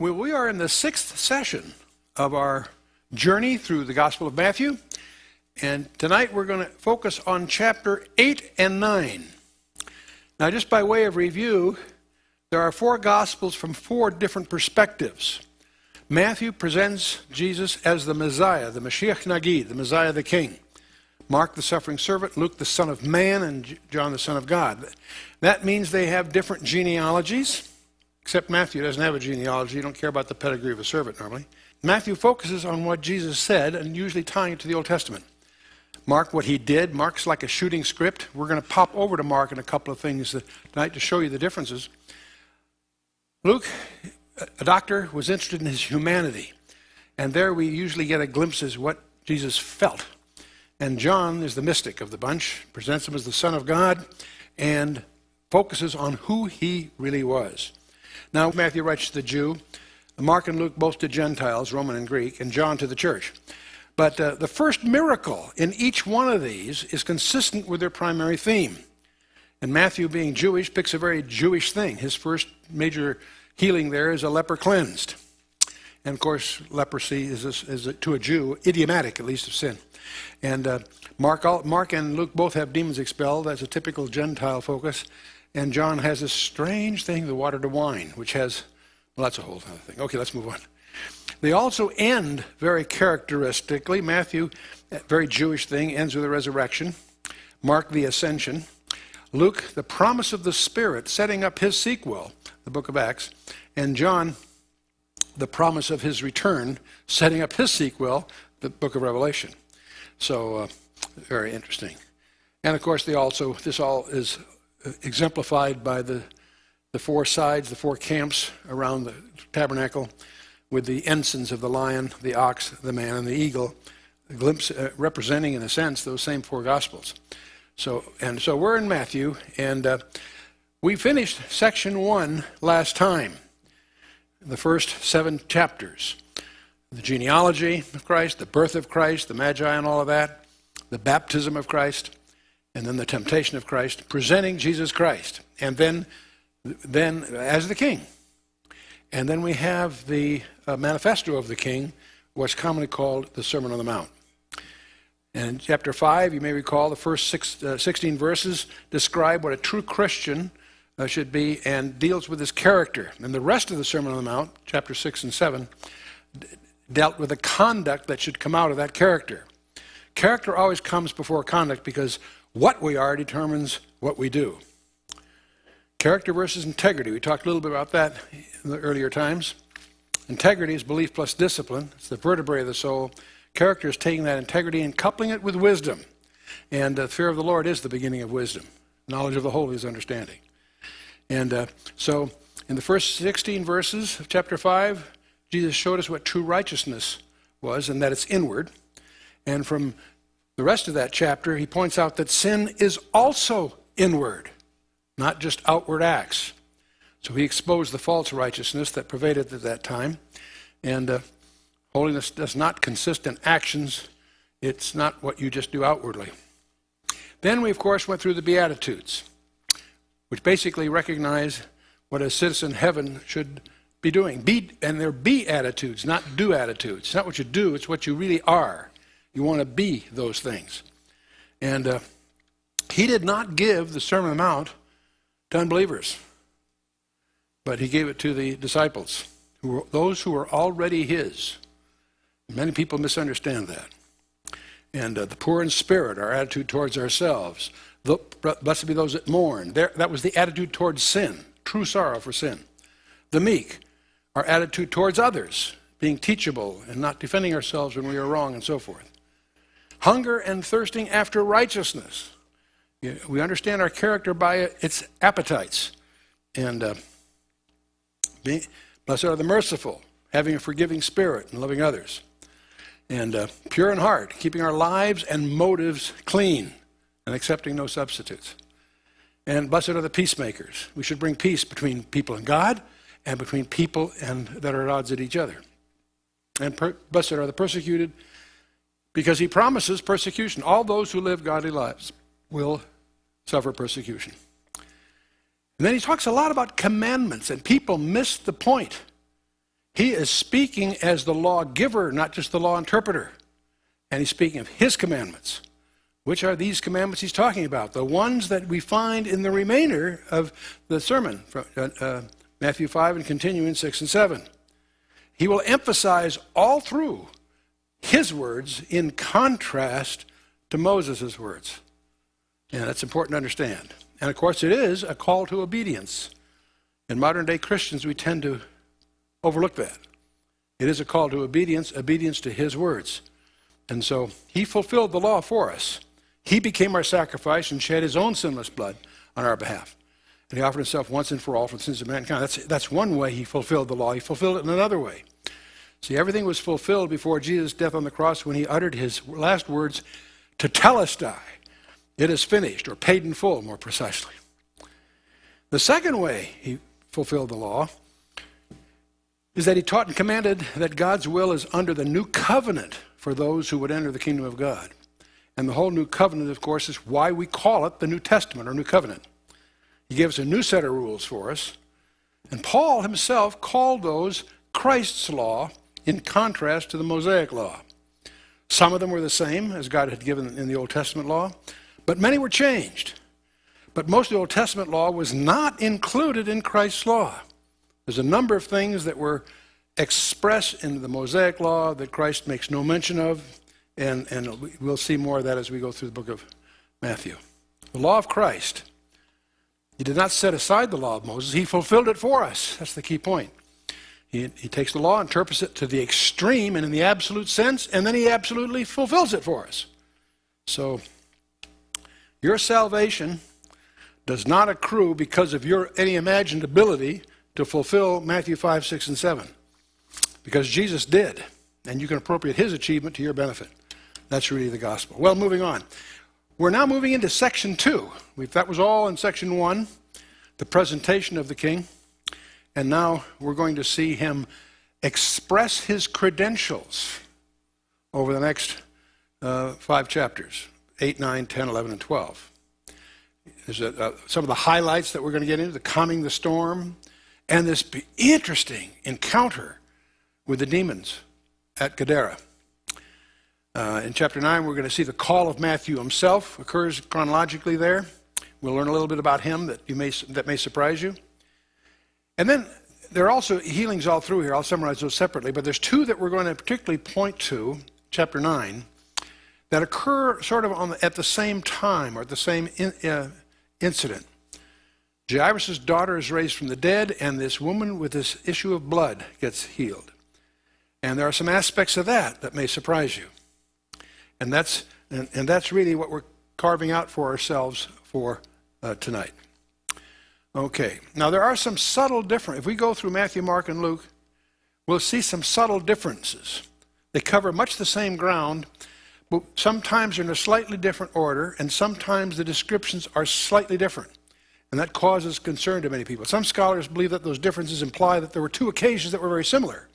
Well, we are in the sixth session of our journey through the Gospel of Matthew, and tonight we're going to focus on chapter 8 and 9. Now, just by way of review, there are four Gospels from four different perspectives. Matthew presents Jesus as the Messiah, the Mashiach Nagid, the Messiah the King. Mark, the suffering servant, Luke, the Son of Man, and John, the Son of God. That means they have different genealogies. Except Matthew doesn't have a genealogy. You don't care about the pedigree of a servant normally. Matthew focuses on what Jesus said and usually tying it to the Old Testament. Mark, what he did. Mark's like a shooting script. We're going to pop over to Mark in a couple of things tonight to show you the differences. Luke, a doctor, was interested in his humanity. And there we usually get a glimpse of what Jesus felt. And John is the mystic of the bunch, presents him as the Son of God, and focuses on who he really was. Now, Matthew writes to the Jew, Mark and Luke both to Gentiles, Roman and Greek, and John to the church. But the first miracle in each one of these is consistent with their primary theme. And Matthew, being Jewish, picks a very Jewish thing. His first major healing there is a leper cleansed. And of course, leprosy is to a Jew, idiomatic at least of sin. And Mark and Luke both have demons expelled. That's a typical Gentile focus. And John has this strange thing, the water to wine, which has, well, that's a whole other thing. Okay, let's move on. They also end very characteristically. Matthew, very Jewish thing, ends with the resurrection. Mark, the ascension. Luke, the promise of the Spirit, setting up his sequel, the book of Acts. And John, the promise of his return, setting up his sequel, the book of Revelation. So, very interesting. And of course, this all is exemplified by the four sides, the four camps around the tabernacle, with the ensigns of the lion, the ox, the man, and the eagle, a glimpse representing, in a sense, those same four Gospels. So we're in Matthew, and we finished section 1 last time, the first 7 chapters. The genealogy of Christ, the birth of Christ, the Magi and all of that, the baptism of Christ, and then the temptation of Christ, presenting Jesus Christ, and then as the King. And then we have the manifesto of the King, what's commonly called the Sermon on the Mount. And in chapter 5, you may recall, the first 16 verses describe what a true Christian should be and deals with his character. And the rest of the Sermon on the Mount, chapter 6 and 7, dealt with the conduct that should come out of that character. Character always comes before conduct because what we are determines what we do. Character versus integrity. We talked a little bit about that in the earlier times. Integrity is belief plus discipline. It's the vertebrae of the soul. Character is taking that integrity and coupling it with wisdom. And the fear of the Lord is the beginning of wisdom. Knowledge of the holy is understanding. And so in the first 16 verses of chapter 5, Jesus showed us what true righteousness was and that it's inward. And from the rest of that chapter, he points out that sin is also inward, not just outward acts. So he exposed the false righteousness that pervaded at that time. And holiness does not consist in actions. It's not what you just do outwardly. Then we, of course, went through the Beatitudes, which basically recognize what a citizen of heaven should be doing. And they're be-attitudes, not do-attitudes. It's not what you do, it's what you really are. You want to be those things. And he did not give the Sermon on the Mount to unbelievers, but he gave it to the disciples, those who were already his. Many people misunderstand that. And the poor in spirit, our attitude towards ourselves. Blessed be those that mourn. That was the attitude towards sin, true sorrow for sin. The meek, our attitude towards others, being teachable and not defending ourselves when we are wrong and so forth. Hunger and thirsting after righteousness. We understand our character by its appetites. And blessed are the merciful, having a forgiving spirit and loving others. And pure in heart, keeping our lives and motives clean and accepting no substitutes. And blessed are the peacemakers. We should bring peace between people and God and between people that are at odds with each other. And blessed are the persecuted, because he promises persecution. All those who live godly lives will suffer persecution. And then he talks a lot about commandments, and people miss the point. He is speaking as the lawgiver, not just the law interpreter. And he's speaking of his commandments. Which are these commandments he's talking about? The ones that we find in the remainder of the sermon, from Matthew 5 and continuing 6 and 7. He will emphasize all through his words in contrast to Moses' words. And that's important to understand. And of course, it is a call to obedience. In modern day Christians, we tend to overlook that. It is a call to obedience to his words. And so he fulfilled the law for us. He became our sacrifice and shed his own sinless blood on our behalf. And he offered himself once and for all for the sins of mankind. That's one way he fulfilled the law. He fulfilled it in another way. See, everything was fulfilled before Jesus' death on the cross when he uttered his last words, tetelestai. It is finished, or paid in full, more precisely. The second way he fulfilled the law is that he taught and commanded that God's will is under the new covenant for those who would enter the kingdom of God. And the whole new covenant, of course, is why we call it the New Testament or New Covenant. He gave us a new set of rules for us. And Paul himself called those Christ's law in contrast to the Mosaic law. Some of them were the same as God had given in the Old Testament law, but many were changed. But most of the Old Testament law was not included in Christ's law. There's a number of things that were expressed in the Mosaic law that Christ makes no mention of, and we'll see more of that as we go through the book of Matthew. The law of Christ. He did not set aside the law of Moses. He fulfilled it for us. That's the key point. He takes the law, interprets it to the extreme and in the absolute sense, and then he absolutely fulfills it for us. So your salvation does not accrue because of your any imagined ability to fulfill Matthew 5, 6, and 7. Because Jesus did, and you can appropriate his achievement to your benefit. That's really the gospel. Well, moving on. We're now moving into section 2. That was all in section 1, the presentation of the king. And now we're going to see him express his credentials over the next 5 chapters, 8, 9, 10, 11, and 12. There's some of the highlights that we're going to get into, the calming the storm, and this interesting encounter with the demons at Gadara. In chapter 9, we're going to see the call of Matthew himself occurs chronologically there. We'll learn a little bit about him that may surprise you. And then there are also healings all through here. I'll summarize those separately, but there's 2 that we're going to particularly point to, chapter 9, that occur sort of at the same time or at the same incident. Jairus' daughter is raised from the dead, and this woman with this issue of blood gets healed. And there are some aspects of that may surprise you. And that's really what we're carving out for ourselves for tonight. Okay, now there are some subtle differences. If we go through Matthew, Mark, and Luke, we'll see some subtle differences. They cover much the same ground, but sometimes they're in a slightly different order, and sometimes the descriptions are slightly different. And that causes concern to many people. Some scholars believe that those differences imply that there were 2 occasions that were very similar.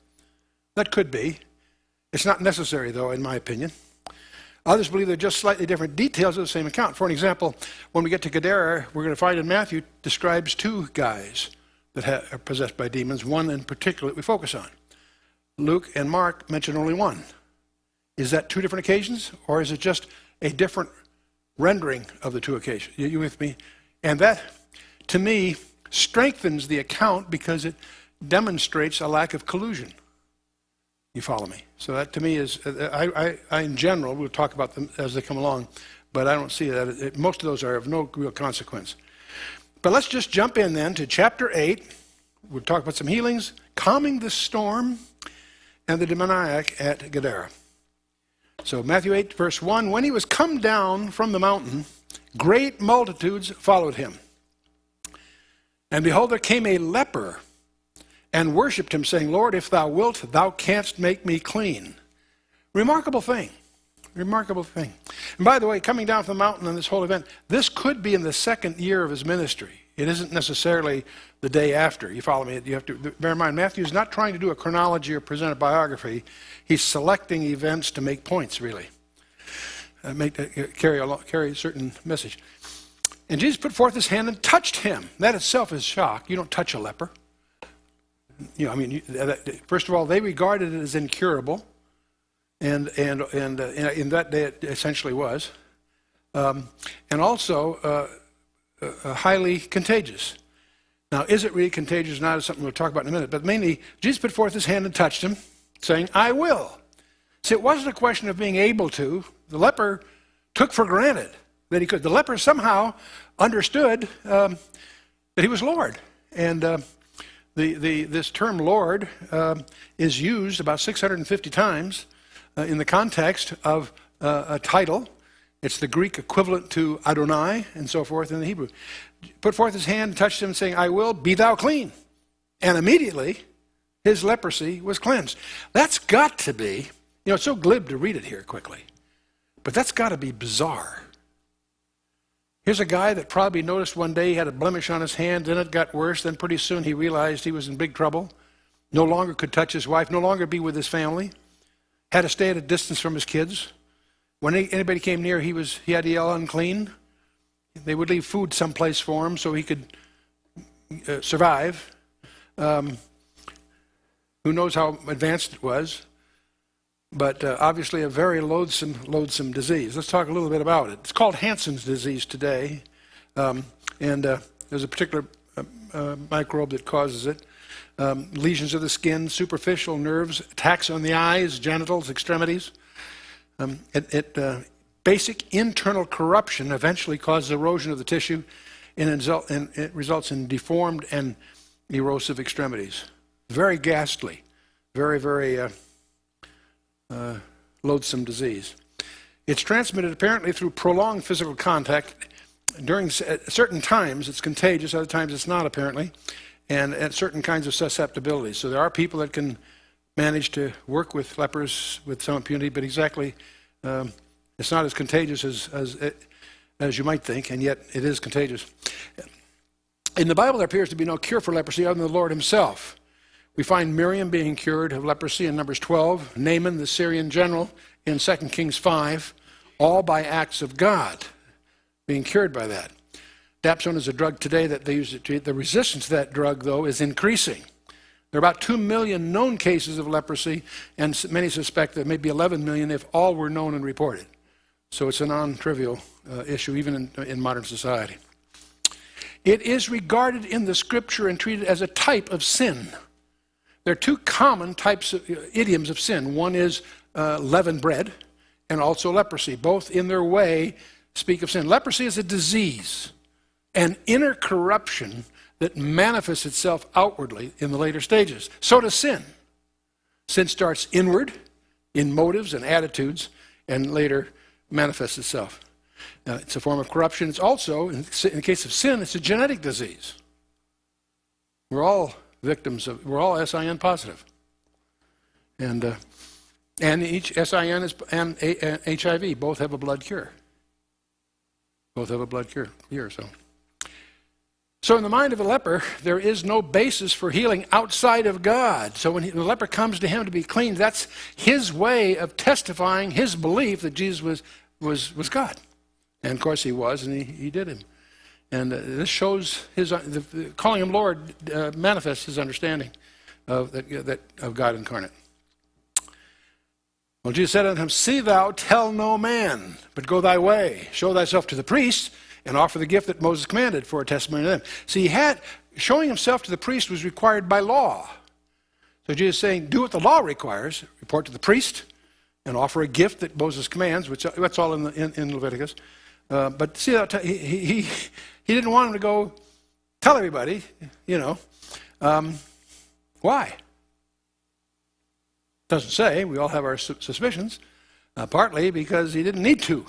That could be. It's not necessary, though, in my opinion. Others believe they're just slightly different details of the same account. For an example, when we get to Gadara, we're going to find in Matthew describes 2 guys that are possessed by demons, one in particular that we focus on. Luke and Mark mention only one. Is that 2 different occasions, or is it just a different rendering of the 2 occasions? You with me? And that, to me, strengthens the account because it demonstrates a lack of collusion. You follow me? So that to me is, I in general, we'll talk about them as they come along, but I don't see that. Most of those are of no real consequence. But let's just jump in then to chapter 8. We'll talk about some healings, calming the storm, and the demoniac at Gadara. So Matthew 8, verse 1, when he was come down from the mountain, great multitudes followed him. And behold, there came a leper and worshipped him, saying, Lord, if thou wilt, thou canst make me clean. Remarkable thing. Remarkable thing. And by the way, coming down from the mountain on this whole event, this could be in the 2nd year of his ministry. It isn't necessarily the day after. You follow me? You have to bear in mind, Matthew's not trying to do a chronology or present a biography. He's selecting events to make points, really. Carry a certain message. And Jesus put forth his hand and touched him. That itself is shock. You don't touch a leper. First of all, they regarded it as incurable, and in that day it essentially was, and also highly contagious. Now, is it really contagious or not is something we'll talk about in a minute, but mainly, Jesus put forth his hand and touched him, saying, I will. See, it wasn't a question of being able to. The leper took for granted that he could. The leper somehow understood that he was Lord. And this term Lord is used about 650 times in the context of a title. It's the Greek equivalent to Adonai and so forth in the Hebrew. Put forth his hand and touched him, saying, I will, be thou clean. And immediately his leprosy was cleansed. That's got to be, it's so glib to read it here quickly, but that's got to be bizarre. Here's a guy that probably noticed one day he had a blemish on his hand, then it got worse, then pretty soon he realized he was in big trouble, no longer could touch his wife, no longer be with his family, had to stay at a distance from his kids. When anybody came near, he had to yell unclean. They would leave food someplace for him so he could survive. Who knows how advanced it was, but obviously a very loathsome disease. Let's talk a little bit about it. It's called Hansen's disease today, and there's a particular microbe that causes it. Lesions of the skin, superficial nerves, attacks on the eyes, genitals, extremities. Basic internal corruption eventually causes erosion of the tissue, and it results in deformed and erosive extremities. Very ghastly, very, very loathsome disease. It's transmitted apparently through prolonged physical contact. During certain times it's contagious, other times it's not apparently, and at certain kinds of susceptibility. So there are people that can manage to work with lepers with some impunity, but exactly it's not as contagious as you might think, and yet it is contagious. In the Bible, there appears to be no cure for leprosy other than the Lord himself. We find Miriam being cured of leprosy in Numbers 12, Naaman, the Syrian general, in 2 Kings 5, all by acts of God, being cured by that. Dapsone is a drug today that they use to treat. The resistance to that drug, though, is increasing. There are about 2 million known cases of leprosy, and many suspect there may be 11 million if all were known and reported. So it's a non-trivial issue, even in modern society. It is regarded in the scripture and treated as a type of sin. There are two common types of idioms of sin. One is leavened bread and also leprosy. Both in their way speak of sin. Leprosy is a disease, an inner corruption that manifests itself outwardly in the later stages. So does sin. Sin starts inward in motives and attitudes and later manifests itself. Now, it's a form of corruption. It's also, in the case of sin, it's a genetic disease. We're all victims of, we're all SIN positive. And each SIN and HIV both have a blood cure. Both have a blood cure here, So in the mind of a leper, there is no basis for healing outside of God. So when the leper comes to him to be cleaned, that's his way of testifying his belief that Jesus was God. And of course he was, and he did him. And this shows calling him Lord manifests his understanding of God incarnate. Well, Jesus said unto him, See thou tell no man, but go thy way, show thyself to the priest, and offer the gift that Moses commanded for a testimony to them. See, showing himself to the priest was required by law. So Jesus is saying, do what the law requires, report to the priest, and offer a gift that Moses commands, which that's all in Leviticus. But see, he didn't want him to go tell everybody, why? Doesn't say. We all have our suspicions, partly because he didn't need to.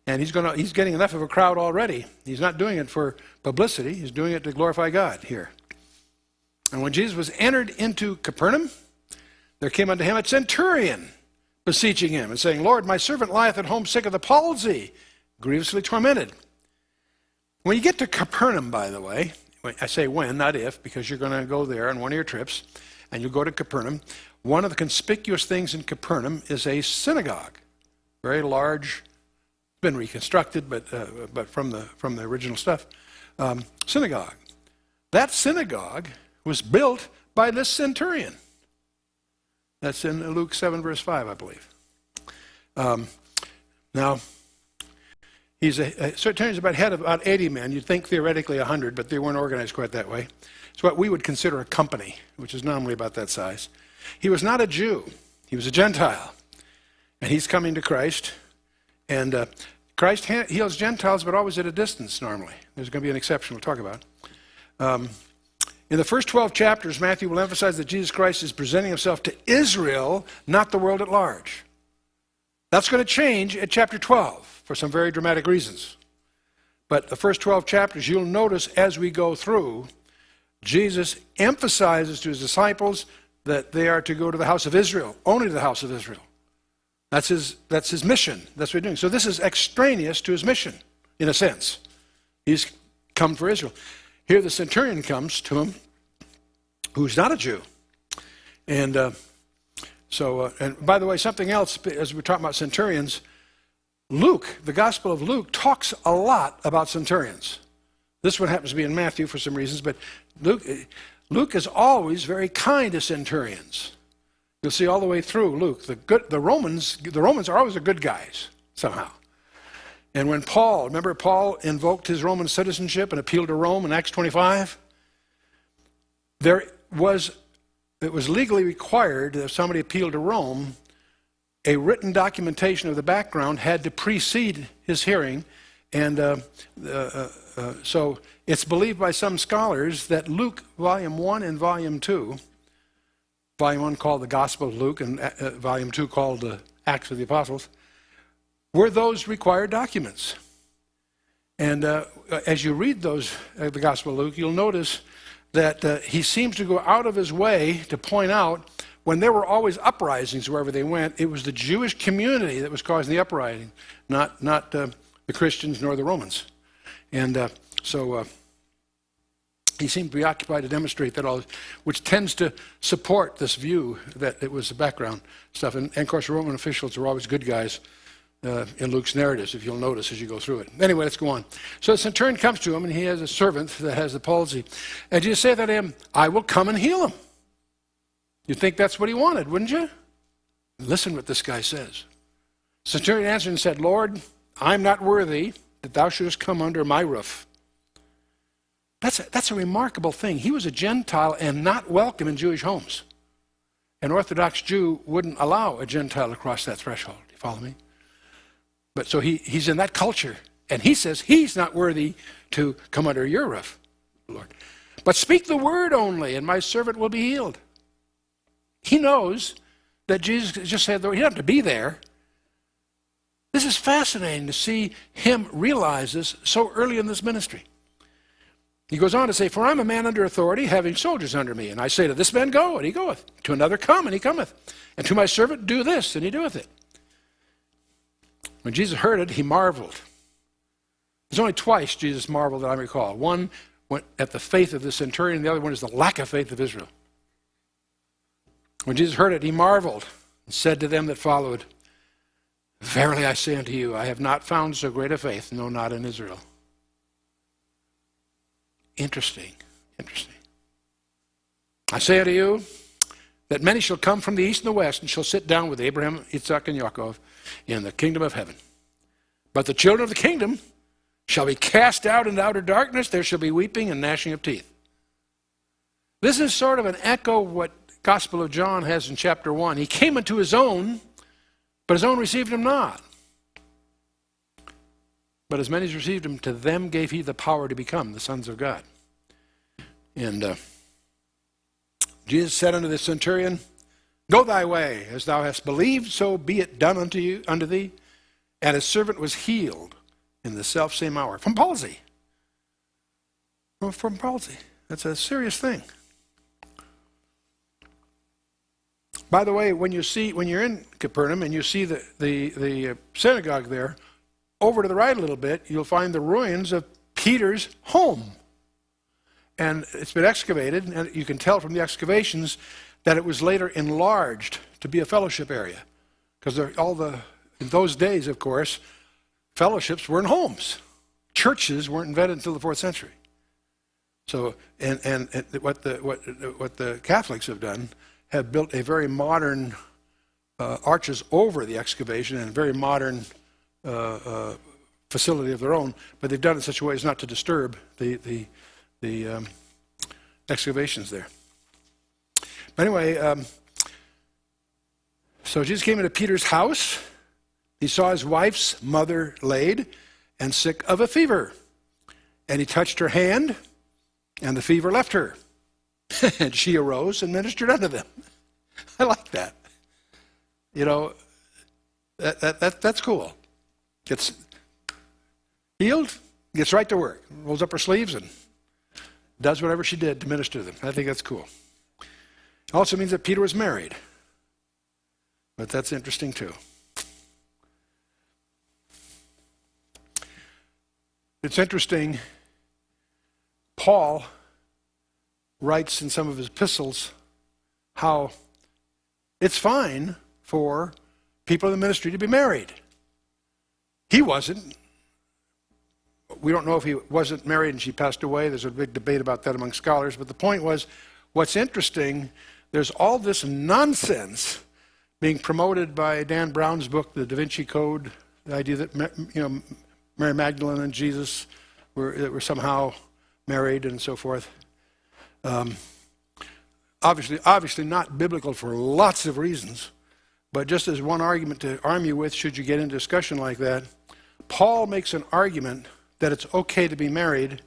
And he's getting enough of a crowd already. He's not doing it for publicity. He's doing it to glorify God here. And when Jesus was entered into Capernaum, there came unto him a centurion, beseeching him and saying, Lord, my servant lieth at home sick of the palsy, grievously tormented. When you get to Capernaum, by the way, I say when, not if, because you're going to go there on one of your trips, and you'll go to Capernaum. One of the conspicuous things in Capernaum is a synagogue, very large. Been reconstructed, but from the original stuff, synagogue. That synagogue was built by this centurion. That's in Luke 7, verse 5, I believe. Now, centurion's about head of about 80 men. You'd think theoretically 100, but they weren't organized quite that way. It's what we would consider a company, which is normally about that size. He was not a Jew. He was a Gentile. And he's coming to Christ. And Christ heals Gentiles, but always at a distance normally. There's going to be an exception we'll talk about. In the first 12 chapters, Matthew will emphasize that Jesus Christ is presenting himself to Israel, not the world at large. That's going to change at chapter 12 for some very dramatic reasons. But the first 12 chapters, you'll notice as we go through, Jesus emphasizes to his disciples that they are to go to the house of Israel, only to the house of Israel. That's his mission. That's what he's doing. So this is extraneous to his mission, in a sense. He's come for Israel. Here the centurion comes to him, who's not a Jew. And and by the way, something else, as we're talking about centurions, Luke, the Gospel of Luke, talks a lot about centurions. This one happens to be in Matthew for some reasons, but Luke is always very kind to centurions. You'll see all the way through Luke. The Romans are always the good guys, somehow. And when Paul invoked his Roman citizenship and appealed to Rome in Acts 25? It was legally required that if somebody appealed to Rome, a written documentation of the background had to precede his hearing. And so it's believed by some scholars that Luke, Volume 1 and Volume 2, Volume 1 called the Gospel of Luke and Volume 2 called the Acts of the Apostles, were those required documents. And as you read those, the Gospel of Luke, you'll notice that he seems to go out of his way to point out when there were always uprisings wherever they went, it was the Jewish community that was causing the uprising, not the Christians nor the Romans. And so he seemed preoccupied to demonstrate that all, which tends to support this view that it was the background stuff. And of course, Roman officials are always good guys in Luke's narratives, if you'll notice as you go through it. Anyway, let's go on. So the centurion comes to him, and he has a servant that has the palsy. And Jesus said to him, I will come and heal him. You'd think that's what he wanted, wouldn't you? Listen what this guy says. The centurion answered and said, Lord, I'm not worthy that thou shouldest come under my roof. That's a remarkable thing. He was a Gentile and not welcome in Jewish homes. An Orthodox Jew wouldn't allow a Gentile to cross that threshold. Do you follow me? But so he's in that culture, and he says he's not worthy to come under your roof, Lord. But speak the word only, and my servant will be healed. He knows that Jesus just said, he doesn't have to be there. This is fascinating to see him realize this so early in this ministry. He goes on to say, for I'm a man under authority, having soldiers under me. And I say to this man, go, and he goeth. To another, come, and he cometh. And to my servant, do this, and he doeth it. When Jesus heard it, he marveled. There's only twice Jesus marveled that I recall. One went at the faith of the centurion, and the other one is the lack of faith of Israel. When Jesus heard it, he marveled and said to them that followed, verily I say unto you, I have not found so great a faith, no, not in Israel. Interesting. I say unto you that many shall come from the east and the west and shall sit down with Abraham, Isaac, and Jacob in the kingdom of heaven. But the children of the kingdom shall be cast out into outer darkness. There shall be weeping and gnashing of teeth. This is sort of an echo of what Gospel of John has in chapter 1. He came unto his own, but his own received him not. But as many as received him, to them gave he the power to become the sons of God. And Jesus said unto the centurion, go thy way, as thou hast believed, so be it done unto thee. And his servant was healed in the selfsame hour. From palsy. From palsy. That's a serious thing. By the way, when you're in Capernaum and you see the synagogue there, over to the right a little bit, you'll find the ruins of Peter's home. And it's been excavated, and you can tell from the excavations that it was later enlarged to be a fellowship area. Because in those days, of course, fellowships were in homes. Churches weren't invented until the 4th century. So, and what the Catholics have done, have built a very modern arches over the excavation and a very modern facility of their own, but they've done it in such a way as not to disturb the excavations there. But anyway, so Jesus came into Peter's house. He saw his wife's mother laid and sick of a fever. And he touched her hand, and the fever left her. And she arose and ministered unto them. I like that. You know, that's cool. Gets healed, gets right to work, rolls up her sleeves and does whatever she did to minister to them. I think that's cool. It also means that Peter was married. But that's interesting too. It's interesting, Paul writes in some of his epistles how it's fine for people in the ministry to be married. He wasn't. We don't know if he wasn't married and she passed away. There's a big debate about that among scholars. But the point was, what's interesting, there's all this nonsense being promoted by Dan Brown's book, The Da Vinci Code, the idea that Mary Magdalene and Jesus were somehow married and so forth. Obviously not biblical for lots of reasons, but just as one argument to arm you with, should you get into discussion like that, Paul makes an argument that it's okay to be married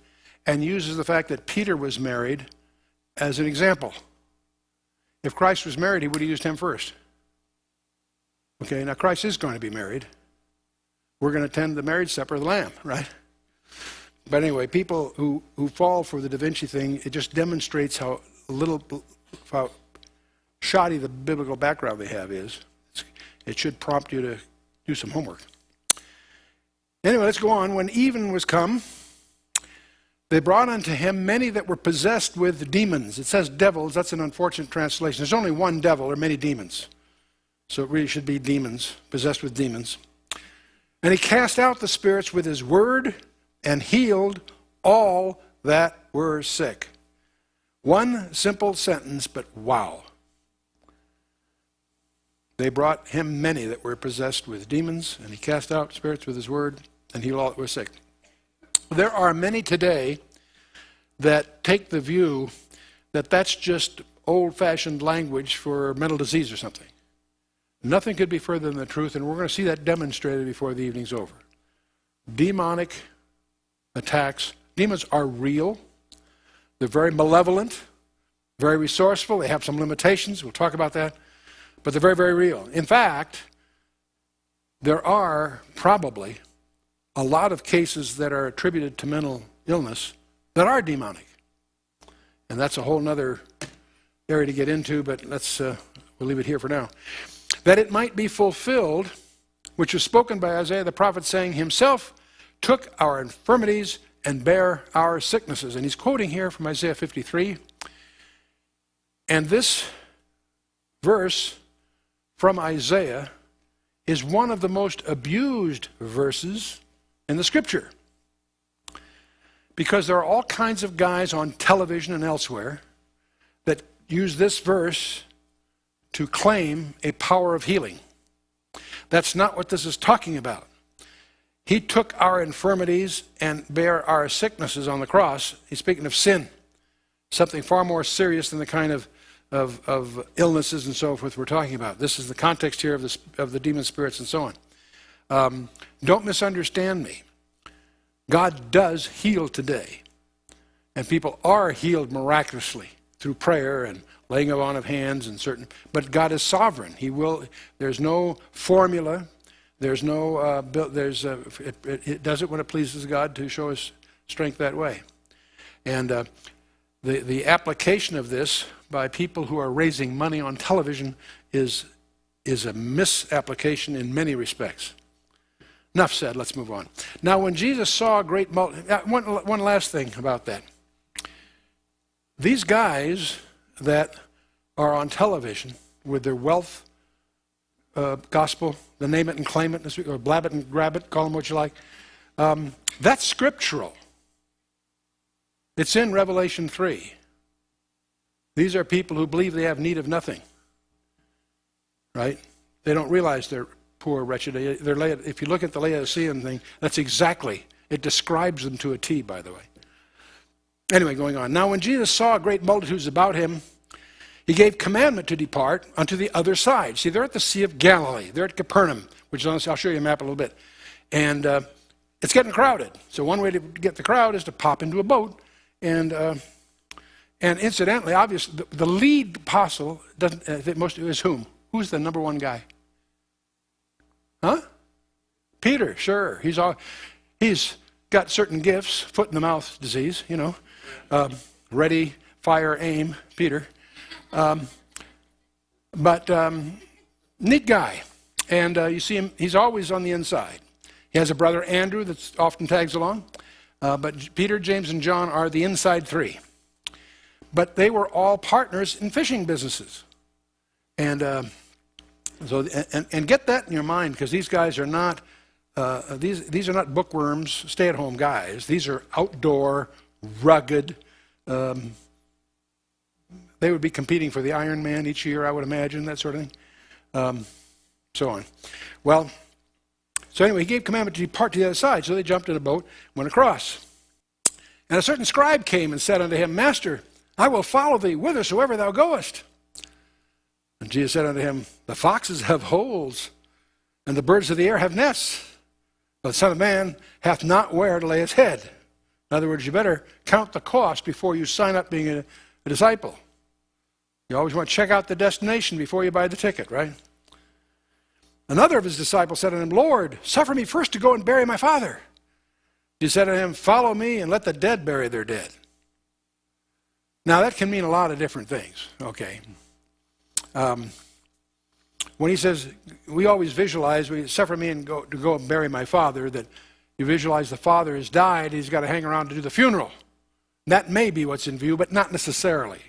and uses the fact that Peter was married as an example. If Christ was married, he would have used him first. Okay, now Christ is going to be married. We're going to attend the marriage supper of the Lamb, right? But anyway, people who fall for the Da Vinci thing, it just demonstrates how shoddy the biblical background they have is. It should prompt you to do some homework. Anyway, let's go on. When even was come, they brought unto him many that were possessed with demons. It says devils. That's an unfortunate translation. There's only one devil or many demons. So it really should be demons, possessed with demons. And he cast out the spirits with his word and healed all that were sick. One simple sentence, but wow. They brought him many that were possessed with demons, and he cast out spirits with his word and healed all that were sick. There are many today that take the view that that's just old-fashioned language for mental disease or something. Nothing could be further than the truth, and we're going to see that demonstrated before the evening's over. Demonic attacks. Demons are real. They're very malevolent, very resourceful. They have some limitations. We'll talk about that. But they're very, very real. In fact, there are probably a lot of cases that are attributed to mental illness that are demonic. And that's a whole other area to get into, but we'll leave it here for now. That it might be fulfilled, which was spoken by Isaiah the prophet, saying, himself took our infirmities and bare our sicknesses. And he's quoting here from Isaiah 53. And this verse from Isaiah is one of the most abused verses in the Scripture. Because there are all kinds of guys on television and elsewhere that use this verse to claim a power of healing. That's not what this is talking about. He took our infirmities and bare our sicknesses on the cross. He's speaking of sin, something far more serious than the kind of illnesses and so forth we're talking about. This is the context here of the demon spirits and so on. Don't misunderstand me. God does heal today, and people are healed miraculously through prayer and laying on of hands and certain. But God is sovereign. He will. There's no formula. There's no. It does it when it pleases God to show His strength that way, and the application of this by people who are raising money on television is a misapplication in many respects. Enough said, let's move on. Now when Jesus saw a great multitude, one last thing about that. These guys that are on television with their wealth gospel, the name it and claim it, or blab it and grab it, call them what you like, that's scriptural. It's in Revelation 3. These are people who believe they have need of nothing, right? They don't realize they're poor, wretched. If you look at the Laodicean thing, that's exactly, it describes them to a T, by the way. Anyway, going on. Now when Jesus saw great multitudes about him, he gave commandment to depart unto the other side. See, they're at the Sea of Galilee. They're at Capernaum, which is I'll show you a map in a little bit. And it's getting crowded. So one way to get the crowd is to pop into a boat. And incidentally, obviously, the lead apostle is whom? Who's the number one guy? Huh? Peter, sure. He's got certain gifts, foot in the mouth disease, you know. Ready, fire, aim, Peter. But neat guy. And you see him, he's always on the inside. He has a brother, Andrew, that often tags along. But Peter, James, and John are the inside three. But they were all partners in fishing businesses. And get that in your mind, because these guys are not, these are not bookworms, stay-at-home guys. These are outdoor, rugged. They would be competing for the Iron Man each year, I would imagine, that sort of thing. So on. Well, so anyway, he gave commandment to depart to the other side. So they jumped in a boat, went across. And a certain scribe came and said unto him, Master, I will follow thee whithersoever thou goest. And Jesus said unto him, the foxes have holes, and the birds of the air have nests, but the Son of Man hath not where to lay his head. In other words, you better count the cost before you sign up being a disciple. You always want to check out the destination before you buy the ticket, right? Another of his disciples said unto him, Lord, suffer me first to go and bury my father. He said to him, follow me and let the dead bury their dead. Now that can mean a lot of different things, okay. When he says, we always visualize, suffer me and go and bury my father, that you visualize the father has died, he's got to hang around to do the funeral. That may be what's in view, but not necessarily.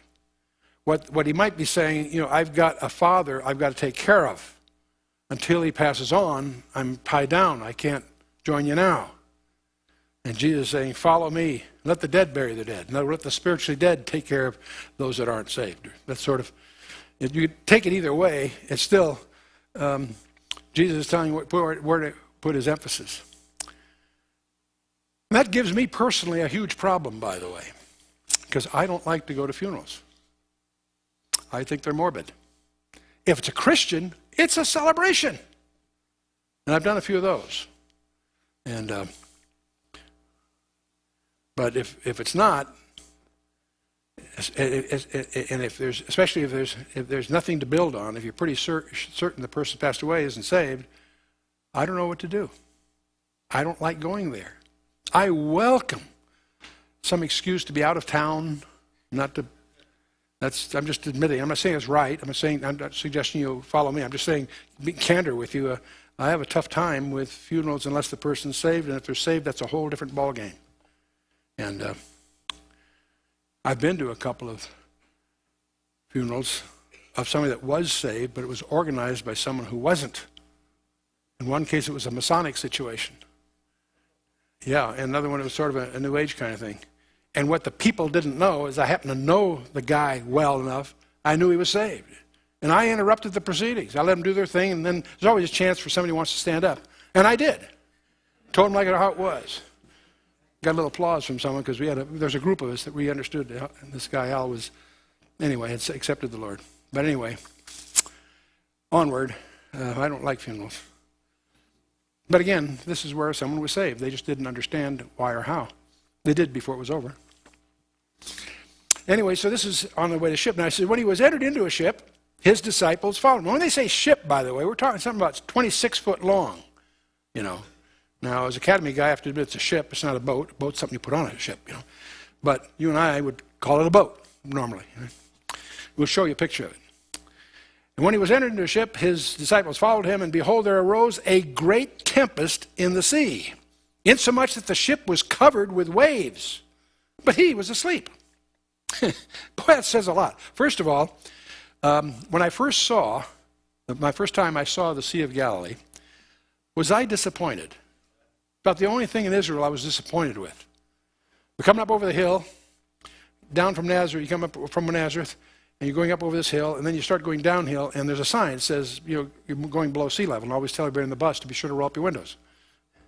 What he might be saying, you know, I've got a father I've got to take care of. Until he passes on, I'm tied down. I can't join you now. And Jesus is saying, follow me. Let the dead bury the dead. No, let the spiritually dead take care of those that aren't saved. That's sort of, if you take it either way, it's still, Jesus is telling you where to put his emphasis. And that gives me personally a huge problem, by the way, because I don't like to go to funerals. I think they're morbid. If it's a Christian, it's a celebration. And I've done a few of those. And but if it's not, and if there's, especially if there's nothing to build on, if you're pretty certain the person passed away isn't saved, I don't know what to do. I don't like going there. I welcome some excuse to be out of town, not to. I'm just admitting. I'm not saying it's right. I'm not suggesting you follow me. I'm just saying, be candor with you. I have a tough time with funerals unless the person's saved, and if they're saved, that's a whole different ballgame. And I've been to a couple of funerals of somebody that was saved, but it was organized by someone who wasn't. In one case, it was a Masonic situation. Yeah, and another one, it was sort of a New Age kind of thing. And what the people didn't know is I happened to know the guy well enough, I knew he was saved. And I interrupted the proceedings. I let them do their thing, and then there's always a chance for somebody who wants to stand up. And I did. Told them like how it was. Got a little applause from someone because there's a group of us that we understood. This guy Al was, anyway, had accepted the Lord. But anyway, onward. I don't like funerals. But again, this is where someone was saved. They just didn't understand why or how. They did before it was over. Anyway, so this is on the way to ship. Now I said, when he was entered into a ship, his disciples followed him. When they say ship, by the way, we're talking something about 26 foot long, you know. Now, as an academy guy, I have to admit it's a ship. It's not a boat. A boat's something you put on a ship, you know. But you and I would call it a boat, normally. We'll show you a picture of it. And when he was entered into a ship, his disciples followed him, and behold, there arose a great tempest in the sea, insomuch that the ship was covered with waves. But he was asleep. Boy, that says a lot. First of all, when I first saw, my first time I saw the Sea of Galilee, was I disappointed? About the only thing in Israel I was disappointed with. We're coming up over the hill, down from Nazareth, you come up from Nazareth, and you're going up over this hill, and then you start going downhill, and there's a sign that says, you're going below sea level, and always tell everybody in the bus to be sure to roll up your windows.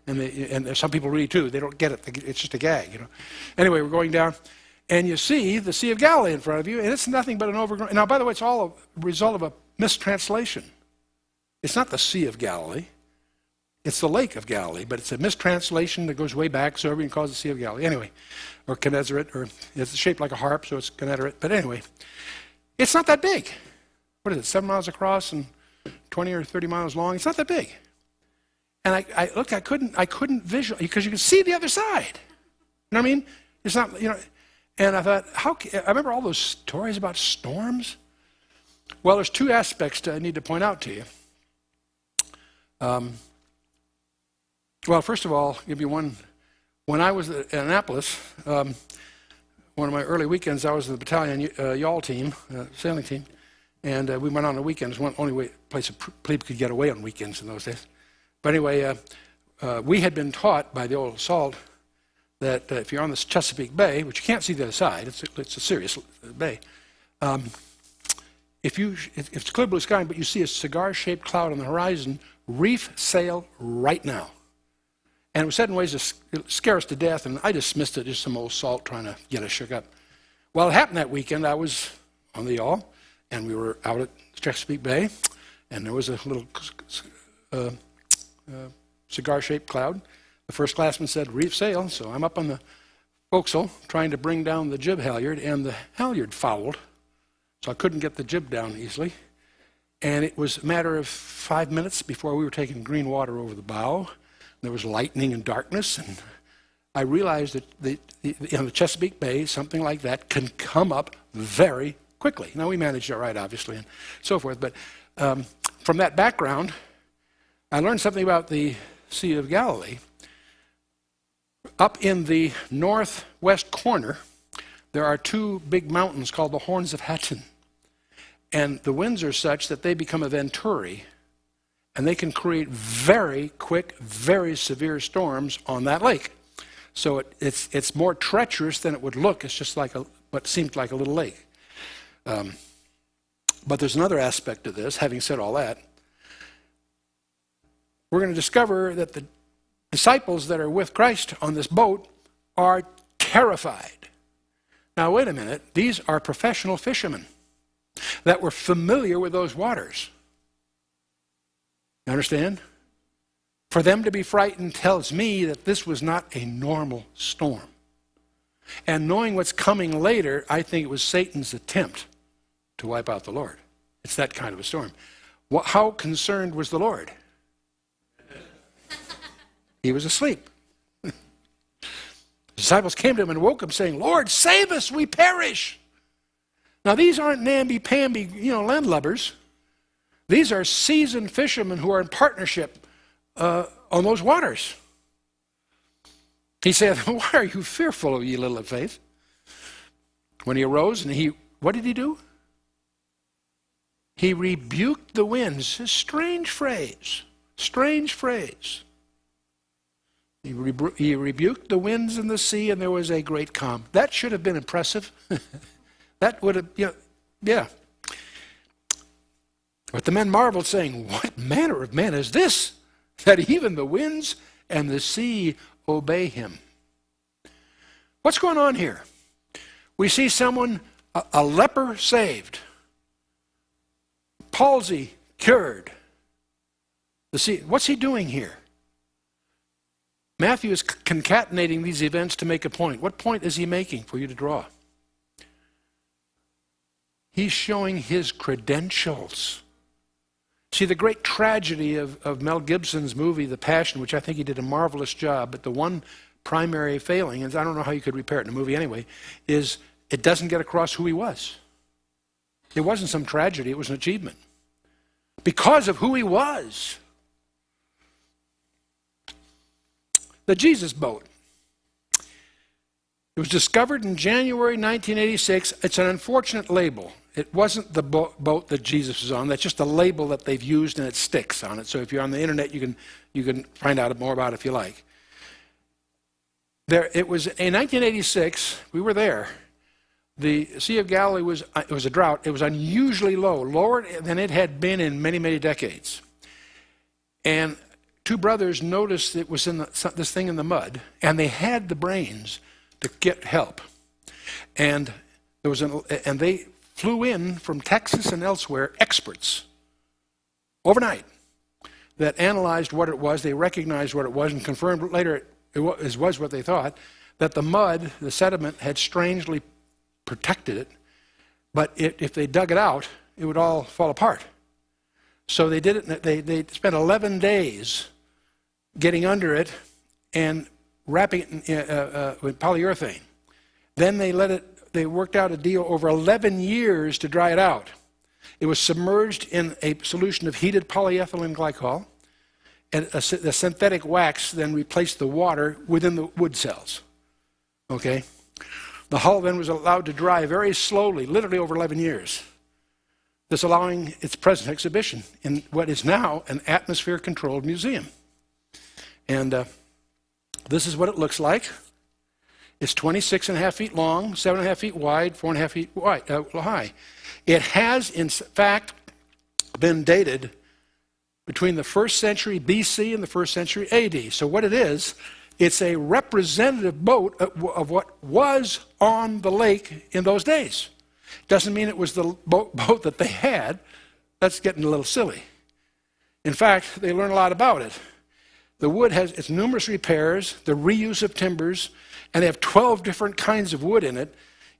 And some people read too. They don't get it. It's just a gag, Anyway, we're going down, and you see the Sea of Galilee in front of you, and it's nothing but an overgrown. Now, by the way, it's all a result of a mistranslation. It's not the Sea of Galilee. It's the Lake of Galilee, but it's a mistranslation that goes way back, so everyone calls it the Sea of Galilee. Anyway, or Gennesaret, or it's shaped like a harp, so it's Gennesaret. But anyway, it's not that big. What is it, 7 miles across and 20 or 30 miles long? It's not that big. And I looked, I couldn't visualize, because you can see the other side. You know what I mean? It's not, and I thought, I remember all those stories about storms. Well, there's two aspects I need to point out to you. Well, first of all, I'll give you one. When I was at Annapolis, one of my early weekends, I was in the battalion yawl team, sailing team, and we went on the weekends. One only place people could get away on weekends in those days. But anyway, we had been taught by the old Salt that if you're on this Chesapeake Bay, which you can't see the other side, it's a serious bay. If it's clear blue sky, but you see a cigar-shaped cloud on the horizon, reef sail right now. And it was said in ways that scare us to death, and I dismissed it as some old Salt trying to get us shook up. Well, it happened that weekend. I was on the yawl, and we were out at Chesapeake Bay, and there was a little cigar-shaped cloud. The first classman said, reef sail, so I'm up on the forecastle trying to bring down the jib halyard, and the halyard fouled, so I couldn't get the jib down easily. And it was a matter of 5 minutes before we were taking green water over the bow. There was lightning and darkness, and I realized that in the Chesapeake Bay, something like that can come up very quickly. Now, we managed it right, obviously, and so forth, but from that background, I learned something about the Sea of Galilee. Up in the northwest corner, there are two big mountains called the Horns of Hattin, and the winds are such that they become a venturi, and they can create very quick, very severe storms on that lake. So it's more treacherous than it would look. It's just like what seemed like a little lake. But there's another aspect to this. Having said all that, we're going to discover that the disciples that are with Christ on this boat are terrified. Now, wait a minute. These are professional fishermen that were familiar with those waters. You understand? For them to be frightened tells me that this was not a normal storm. And knowing what's coming later, I think it was Satan's attempt to wipe out the Lord. It's that kind of a storm. How concerned was the Lord? He was asleep. The disciples came to him and woke him saying, Lord, save us, we perish. Now, these aren't namby-pamby, landlubbers. These are seasoned fishermen who are in partnership on those waters. He said, why are you fearful, O ye little of faith? When he arose, and what did he do? He rebuked the winds. A strange phrase. Strange phrase. He rebuked the winds and the sea, and there was a great calm. That should have been impressive. That would have, yeah. But the men marveled, saying, what manner of man is this, that even the winds and the sea obey him? What's going on here? We see someone, a leper saved, palsy cured. What's he doing here? Matthew is concatenating these events to make a point. What point is he making for you to draw? He's showing his credentials. See, the great tragedy of Mel Gibson's movie, The Passion, which I think he did a marvelous job, but the one primary failing, and I don't know how you could repair it in a movie anyway, is it doesn't get across who he was. It wasn't some tragedy, it was an achievement. Because of who he was. The Jesus boat. It was discovered in January 1986. It's an unfortunate label. It wasn't the boat that Jesus was on. That's just a label that they've used, and it sticks on it. So if you're on the internet, you can find out more about it if you like. It was in 1986. We were there. The Sea of Galilee it was a drought. It was unusually low, lower than it had been in many, many decades. And two brothers noticed it was in this thing in the mud, and they had the brains to get help. And they flew in from Texas and elsewhere, experts, overnight, that analyzed what it was. They recognized what it was and confirmed later it was what they thought, that the mud, the sediment, had strangely protected it, but if they dug it out, it would all fall apart. So they did it. They spent 11 days getting under it and wrapping it with polyurethane. Then they worked out a deal over 11 years to dry it out. It was submerged in a solution of heated polyethylene glycol, and the synthetic wax then replaced the water within the wood cells. Okay? The hull then was allowed to dry very slowly, literally over 11 years, thus allowing its present exhibition in what is now an atmosphere-controlled museum. And this is what it looks like. It's 26.5 feet long, 7.5 feet wide, 4.5 feet high. It has, in fact, been dated between the 1st century BC and the 1st century AD. So what it is, it's a representative boat of what was on the lake in those days. Doesn't mean it was the boat that they had. That's getting a little silly. In fact, they learn a lot about it. The wood has its numerous repairs, the reuse of timbers, and they have 12 different kinds of wood in it,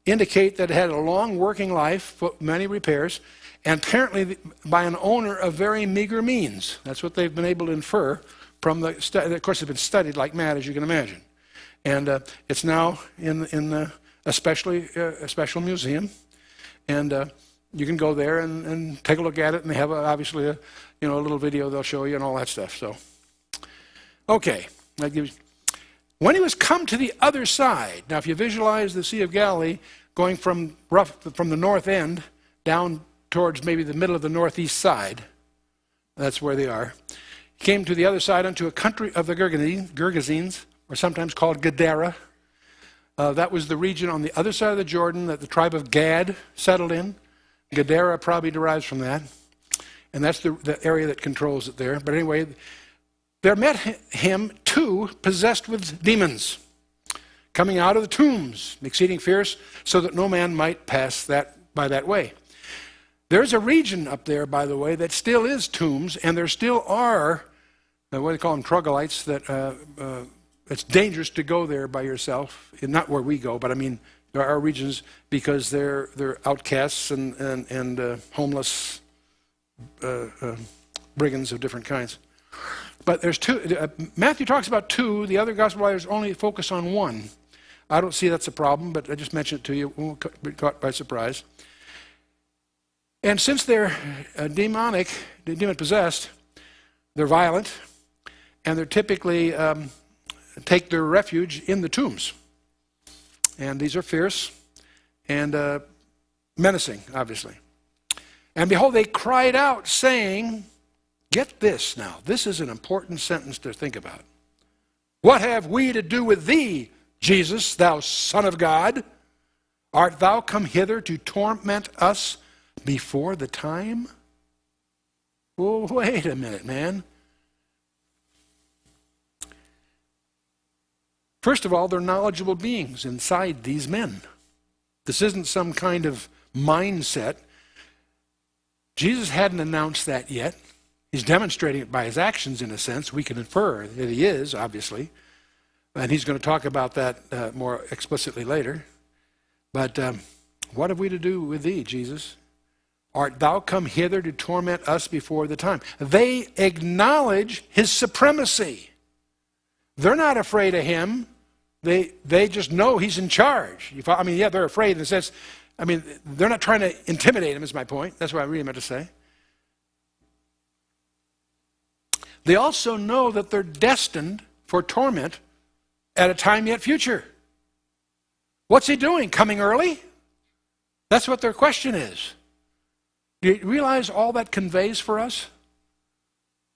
indicate that it had a long working life, many repairs, and apparently by an owner of very meager means. That's what they've been able to infer from the study. Of course, it's been studied like mad, as you can imagine. And it's now in a special museum. And you can go there and take a look at it, and they have obviously a little video they'll show you and all that stuff. So, okay, that gives. When he was come to the other side, now if you visualize the Sea of Galilee going from the north end down towards maybe the middle of the northeast side, that's where they are. He came to the other side unto a country of the Gergesenes, or sometimes called Gadara. That was the region on the other side of the Jordan that the tribe of Gad settled in. Gadara probably derives from that. And that's the area that controls it there. But anyway, there met him two possessed with demons, coming out of the tombs, exceeding fierce, so that no man might pass by that way. There's a region up there, by the way, that still is tombs, and there still are, what do they call them, troglodytes, that it's dangerous to go there by yourself. Not where we go, but I mean, there are regions because they're outcasts and homeless brigands of different kinds. But there's two. Matthew talks about two. The other gospel writers only focus on one. I don't see that's a problem, but I just mentioned it to you. We won't be caught by surprise. And since they're demon-possessed, they're violent, and they're typically take their refuge in the tombs. And these are fierce and menacing, obviously. And behold, they cried out, saying, get this now. This is an important sentence to think about. What have we to do with thee, Jesus, thou Son of God? Art thou come hither to torment us before the time? Well, wait a minute, man. First of all, they're knowledgeable beings inside these men. This isn't some kind of mindset. Jesus hadn't announced that yet. He's demonstrating it by his actions, in a sense. We can infer that he is, obviously. And he's going to talk about that more explicitly later. But what have we to do with thee, Jesus? Art thou come hither to torment us before the time? They acknowledge his supremacy. They're not afraid of him. They just know he's in charge. They're afraid in the sense, they're not trying to intimidate him, is my point. That's what I really meant to say. They also know that they're destined for torment at a time yet future. What's he doing? Coming early? That's what their question is. Do you realize all that conveys for us?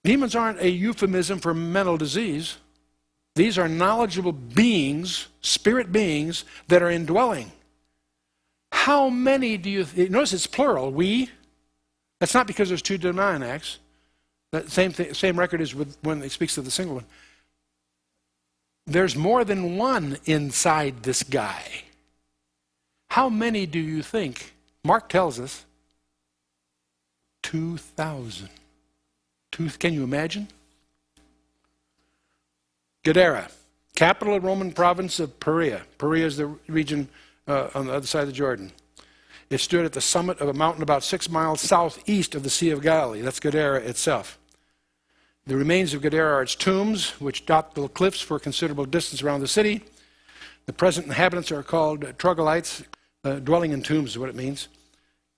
Demons aren't a euphemism for mental disease. These are knowledgeable beings, spirit beings, that are indwelling. How many do you notice it's plural, we? That's not because there's two demoniacs. That same record is with when it speaks of the single one. There's more than one inside this guy. How many do you think? Mark tells us 2,000. Can you imagine? Gadara, capital of Roman province of Perea. Perea is the region on the other side of the Jordan. It stood at the summit of a mountain about 6 miles southeast of the Sea of Galilee. That's Gadara itself. The remains of Gadara are its tombs, which dot the cliffs for a considerable distance around the city. The present inhabitants are called troglodytes. Dwelling in tombs is what it means.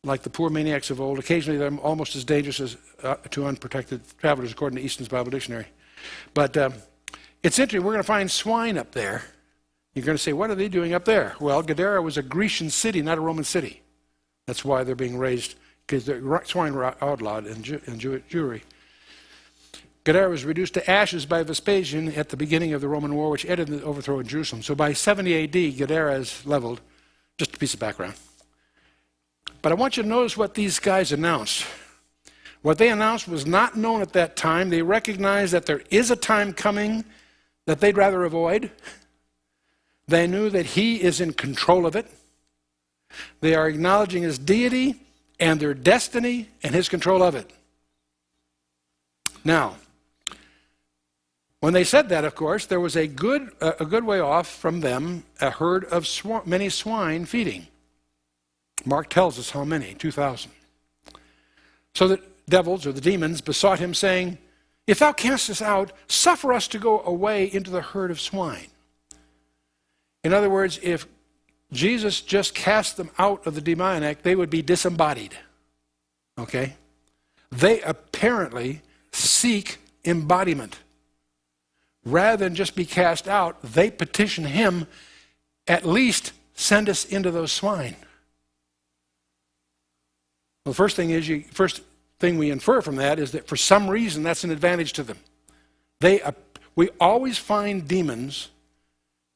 Like the poor maniacs of old, occasionally they're almost as dangerous as to unprotected travelers, according to Easton's Bible Dictionary. But it's interesting. We're going to find swine up there. You're going to say, what are they doing up there? Well, Gadara was a Grecian city, not a Roman city. That's why they're being raised, because the swine were outlawed in Jewry. Gadara was reduced to ashes by Vespasian at the beginning of the Roman War, which ended in the overthrow of Jerusalem. So by 70 AD, Gadara is leveled. Just a piece of background. But I want you to notice what these guys announced. What they announced was not known at that time. They recognized that there is a time coming that they'd rather avoid. They knew that he is in control of it. They are acknowledging his deity and their destiny and his control of it. Now, when they said that, of course, there was a good way off from them a herd of many swine feeding. Mark tells us how many, 2,000. So the devils, or the demons, besought him, saying, if thou canst us out, suffer us to go away into the herd of swine. In other words, if Jesus just cast them out of the demoniac, they would be disembodied. Okay? They apparently seek embodiment. Rather than just be cast out, they petition him, at least send us into those swine. Well, the first thing we infer from that is that for some reason that's an advantage to them. We always find demons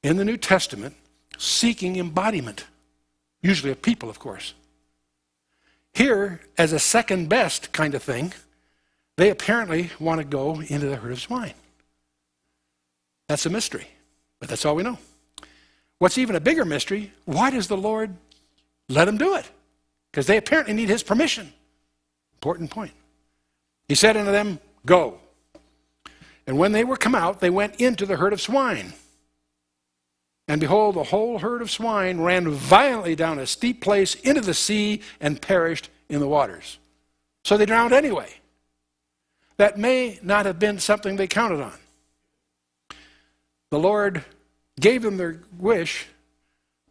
in the New Testament seeking embodiment, usually of people, of course. Here, as a second best kind of thing, they apparently want to go into the herd of swine. That's a mystery, but that's all we know. What's even a bigger mystery, why does the Lord let them do it? Because they apparently need his permission. Important point. He said unto them, go. And when they were come out, they went into the herd of swine. And behold, the whole herd of swine ran violently down a steep place into the sea and perished in the waters. So they drowned anyway. That may not have been something they counted on. The Lord gave them their wish,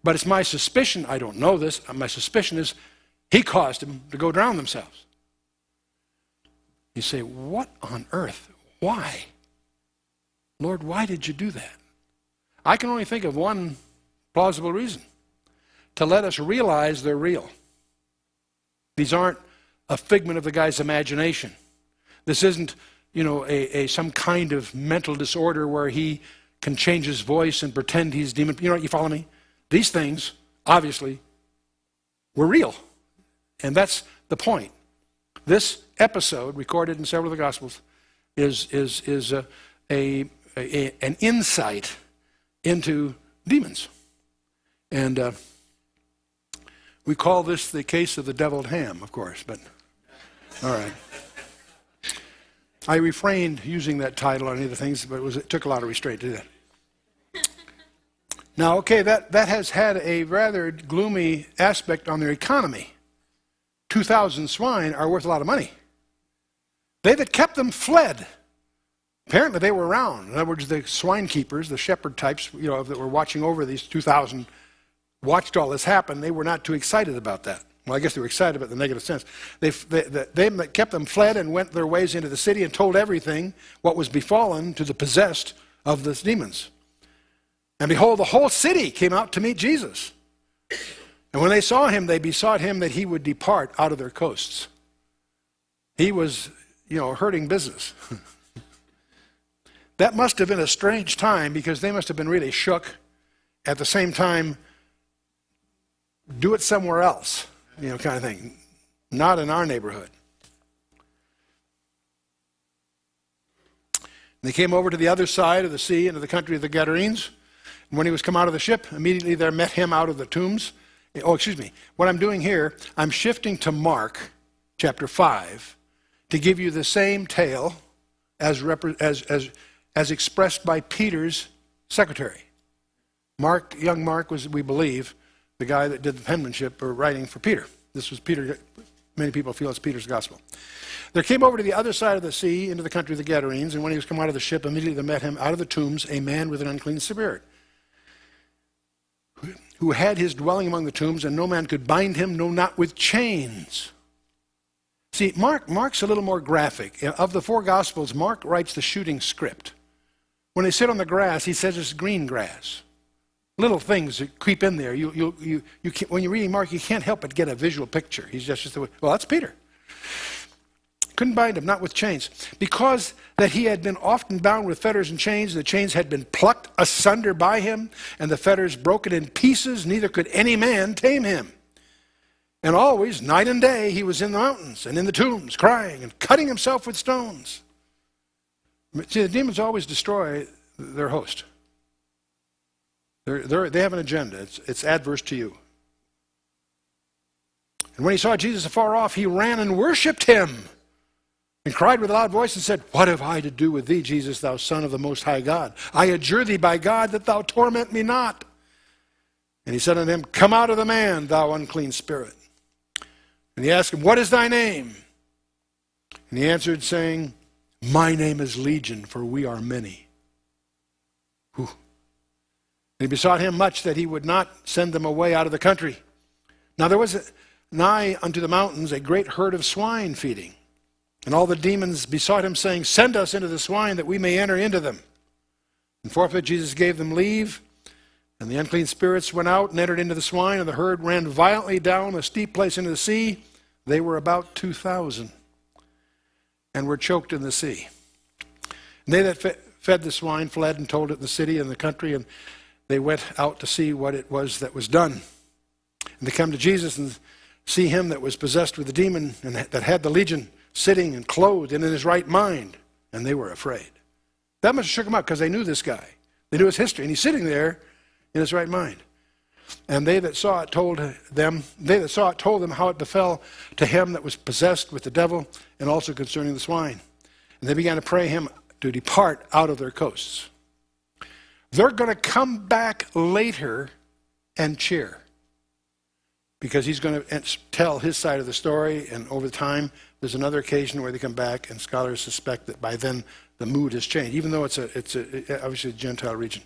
but it's my suspicion, I don't know this, my suspicion is he caused them to go drown themselves. You say, what on earth? Why? Lord, why did you do that? I can only think of one plausible reason. To let us realize they're real. These aren't a figment of the guy's imagination. This isn't, some kind of mental disorder where he can change his voice and pretend he's demon. You follow me? These things, obviously, were real. And that's the point. This episode, recorded in several of the Gospels, is an insight into demons. And we call this the case of the deviled ham, of course, but all right. I refrained using that title on other things, but it took a lot of restraint to do that. Now, okay, that has had a rather gloomy aspect on their economy. 2,000 swine are worth a lot of money. They that kept them fled. Apparently they were around. In other words, the swine keepers, the shepherd types, that were watching over these 2,000, watched all this happen. They were not too excited about that. Well, I guess they were excited about the negative sense. They that kept them fled and went their ways into the city and told everything what was befallen to the possessed of the demons. And behold, the whole city came out to meet Jesus. And when they saw him, they besought him that he would depart out of their coasts. He was, hurting business. That must have been a strange time because they must have been really shook. At the same time, do it somewhere else, kind of thing. Not in our neighborhood. They came over to the other side of the sea into the country of the Gadarenes. And when he was come out of the ship, immediately there met him out of the tombs. Oh, excuse me. What I'm doing here, I'm shifting to Mark chapter 5 to give you the same tale as expressed by Peter's secretary. Young Mark was, we believe, the guy that did the penmanship or writing for Peter. This was Peter. Many people feel it's Peter's gospel. There came over to the other side of the sea into the country of the Gadarenes, and when he was come out of the ship, immediately there met him out of the tombs a man with an unclean spirit, who had his dwelling among the tombs, and no man could bind him, no, not with chains. See, Mark's a little more graphic. Of the four Gospels, Mark writes the shooting script. When they sit on the grass, he says it's green grass. Little things that creep in there. You can't, when you're reading Mark, you can't help but get a visual picture. He's just well, that's Peter. Couldn't bind him, not with chains. Because that he had been often bound with fetters and chains, the chains had been plucked asunder by him, and the fetters broken in pieces, neither could any man tame him. And always, night and day, he was in the mountains and in the tombs, crying and cutting himself with stones. See, the demons always destroy their host. They have an agenda. It's adverse to you. And when he saw Jesus afar off, he ran and worshipped him and cried with a loud voice and said, "What have I to do with thee, Jesus, thou Son of the Most High God? I adjure thee by God that thou torment me not." And he said unto him, "Come out of the man, thou unclean spirit." And he asked him, "What is thy name?" And he answered, saying, "My name is Legion, for we are many." Whew. And he besought him much that he would not send them away out of the country. Now there was nigh unto the mountains a great herd of swine feeding. And all the demons besought him, saying, "Send us into the swine, that we may enter into them." And forthwith Jesus gave them leave. And the unclean spirits went out and entered into the swine, and the herd ran violently down a steep place into the sea. They were about 2,000, and were choked in the sea. And they that fed the swine fled and told it in the city and the country, and they went out to see what it was that was done. And they come to Jesus and see him that was possessed with the demon and that had the legion, sitting and clothed and in his right mind, and they were afraid. That must have shook them up, because they knew this guy. They knew his history, and he's sitting there in his right mind. And they that saw it told them how it befell to him that was possessed with the devil, and also concerning the swine. And they began to pray him to depart out of their coasts. They're going to come back later and cheer, because he's going to tell his side of the story, and over time, there's another occasion where they come back, and scholars suspect that by then the mood has changed, even though it's obviously a Gentile region.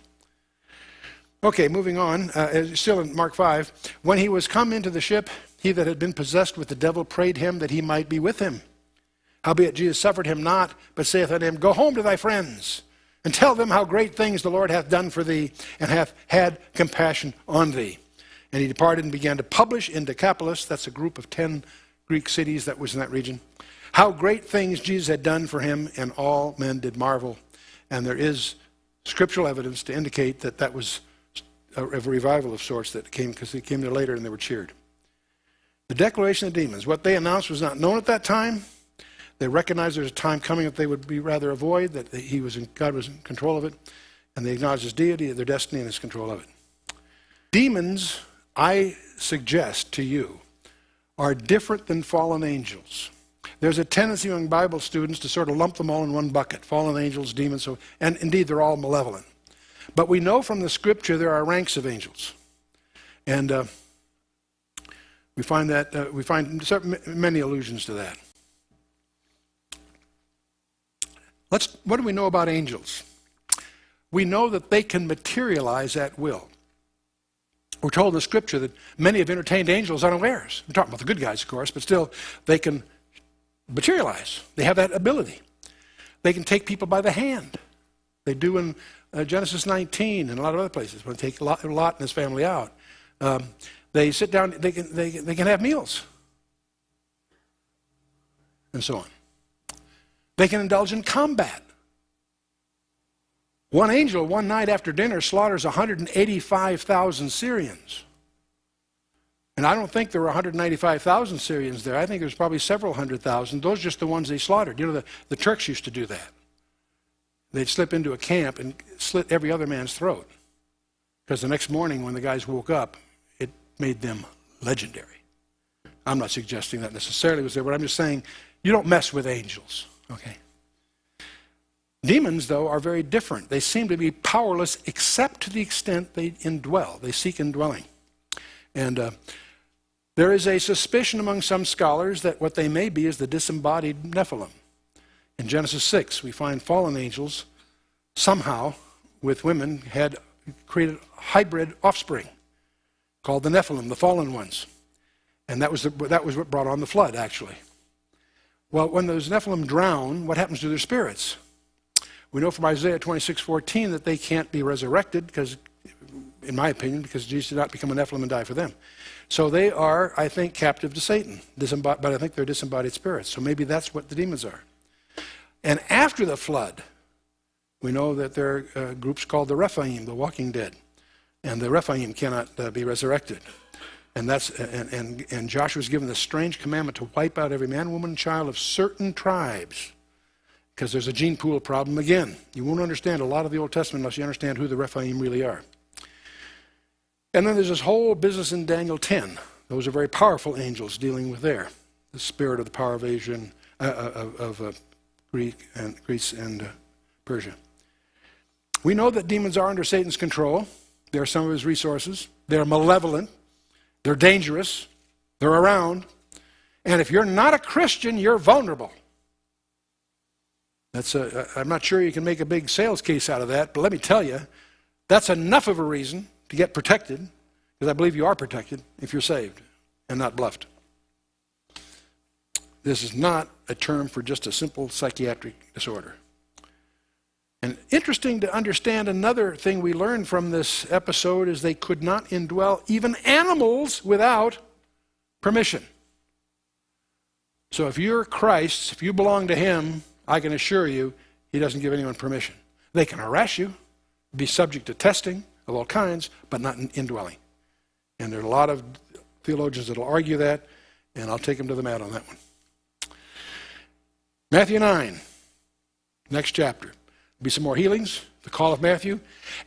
Okay, moving on, still in Mark 5. When he was come into the ship, he that had been possessed with the devil prayed him that he might be with him. Howbeit Jesus suffered him not, but saith unto him, "Go home to thy friends, and tell them how great things the Lord hath done for thee, and hath had compassion on thee." And he departed and began to publish in Decapolis, that's a group of 10 Greek cities that was in that region, how great things Jesus had done for him, and all men did marvel. And there is scriptural evidence to indicate that that was a revival of sorts that came, because he came there later and they were cheered. The declaration of demons, what they announced was not known at that time. They recognized there's a time coming that they would be rather avoid, that God was in control of it, and they acknowledged his deity, their destiny, and his control of it. Demons, I suggest to you, are different than fallen angels. There's a tendency among Bible students to sort of lump them all in one bucket, fallen angels, demons, and indeed they're all malevolent. But we know from the scripture there are ranks of angels. And we find many allusions to that. What do we know about angels? We know that they can materialize at will. We're told in the scripture that many have entertained angels unawares. We're talking about the good guys, of course, but still, they can materialize. They have that ability. They can take people by the hand. They do in Genesis 19 and a lot of other places when they take Lot and his family out. They sit down, they can have meals, and so on. They can indulge in combat. One angel, one night after dinner, slaughters 185,000 Syrians. And I don't think there were 195,000 Syrians there. I think there's probably several hundred thousand. Those are just the ones they slaughtered. You know, the Turks used to do that. They'd slip into a camp and slit every other man's throat. Because the next morning when the guys woke up, it made them legendary. I'm not suggesting that necessarily was there, but I'm just saying you don't mess with angels, okay? Demons, though, are very different. They seem to be powerless except to the extent they indwell. They seek indwelling. And there is a suspicion among some scholars that what they may be is the disembodied Nephilim. In Genesis 6, we find fallen angels somehow, with women, had created hybrid offspring called the Nephilim, the fallen ones. And that was what brought on the flood, actually. Well, when those Nephilim drown, what happens to their spirits? We know from Isaiah 26:14 that they can't be resurrected because, in my opinion, because Jesus did not become a Nephilim and die for them. So they are, I think, captive to Satan, but I think they're disembodied spirits. So maybe that's what the demons are. And after the flood, we know that there are groups called the Rephaim, the walking dead. And the Rephaim cannot be resurrected. And Joshua's given this strange commandment to wipe out every man, woman, and child of certain tribes. Because there's a gene pool problem again. You won't understand a lot of the Old Testament unless you understand who the Rephaim really are. And then there's this whole business in Daniel 10. Those are very powerful angels dealing with the spirit of the power of Asia, of Greece and Persia. We know that demons are under Satan's control. They're some of his resources. They're malevolent. They're dangerous. They're around. And if you're not a Christian, you're vulnerable. I'm not sure you can make a big sales case out of that, but let me tell you, that's enough of a reason to get protected, because I believe you are protected if you're saved and not bluffed. This is not a term for just a simple psychiatric disorder. And interesting to understand, another thing we learned from this episode is they could not indwell even animals without permission. So if you're Christ's, if you belong to him, I can assure you he doesn't give anyone permission. They can harass you, be subject to testing of all kinds, but not indwelling. And there are a lot of theologians that will argue that, and I'll take them to the mat on that one. Matthew 9, next chapter. There'll be some more healings, the call of Matthew,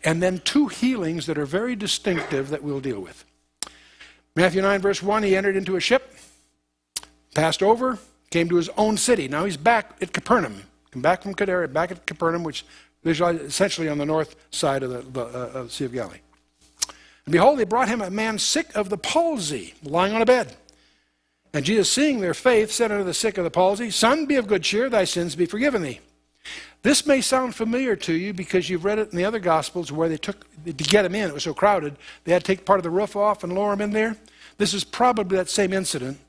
and then two healings that are very distinctive that we'll deal with. Matthew 9, verse 1, he entered into a ship, passed over, came to his own city. Now he's back at Capernaum. Come back from Gadara, back at Capernaum, which is essentially on the north side of the Sea of Galilee. And behold, they brought him a man sick of the palsy, lying on a bed. And Jesus, seeing their faith, said unto the sick of the palsy, Son, be of good cheer, thy sins be forgiven thee. This may sound familiar to you because you've read it in the other Gospels where to get him in, it was so crowded, they had to take part of the roof off and lower him in there. This is probably that same incident.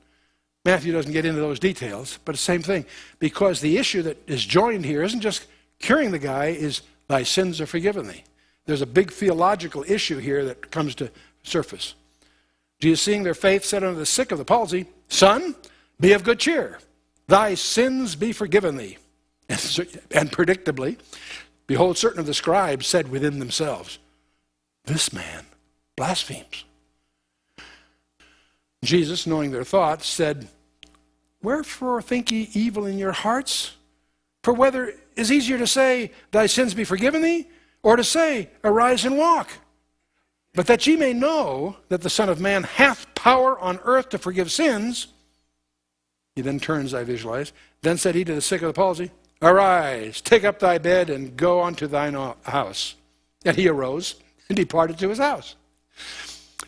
Matthew doesn't get into those details, but it's the same thing. Because the issue that is joined here isn't just curing the guy, is thy sins are forgiven thee. There's a big theological issue here that comes to surface. Jesus, seeing their faith, said unto the sick of the palsy, Son, be of good cheer. Thy sins be forgiven thee. And predictably, behold, certain of the scribes said within themselves, This man blasphemes. Jesus, knowing their thoughts, said, Wherefore think ye evil in your hearts? For whether is easier to say, Thy sins be forgiven thee, or to say, Arise and walk. But that ye may know that the Son of Man hath power on earth to forgive sins. He then turns, I visualize. Then said he to the sick of the palsy, Arise, take up thy bed, and go unto thine house. And he arose and departed to his house.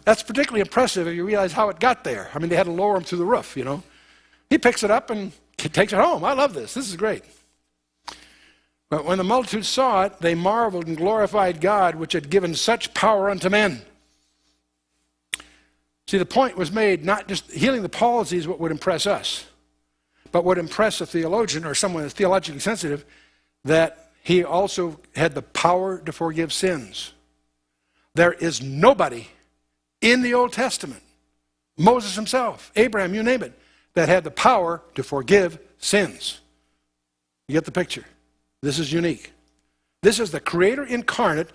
That's particularly impressive if you realize how it got there. I mean, they had to lower him through the roof, you know. He picks it up and takes it home. I love this. This is great. But when the multitude saw it, they marveled and glorified God, which had given such power unto men. See, the point was made, not just healing the palsy is what would impress us, but would impress a theologian or someone that's theologically sensitive, that he also had the power to forgive sins. There is nobody in the Old Testament, Moses himself, Abraham, you name it, that had the power to forgive sins. You get the picture? This is unique. This is the Creator incarnate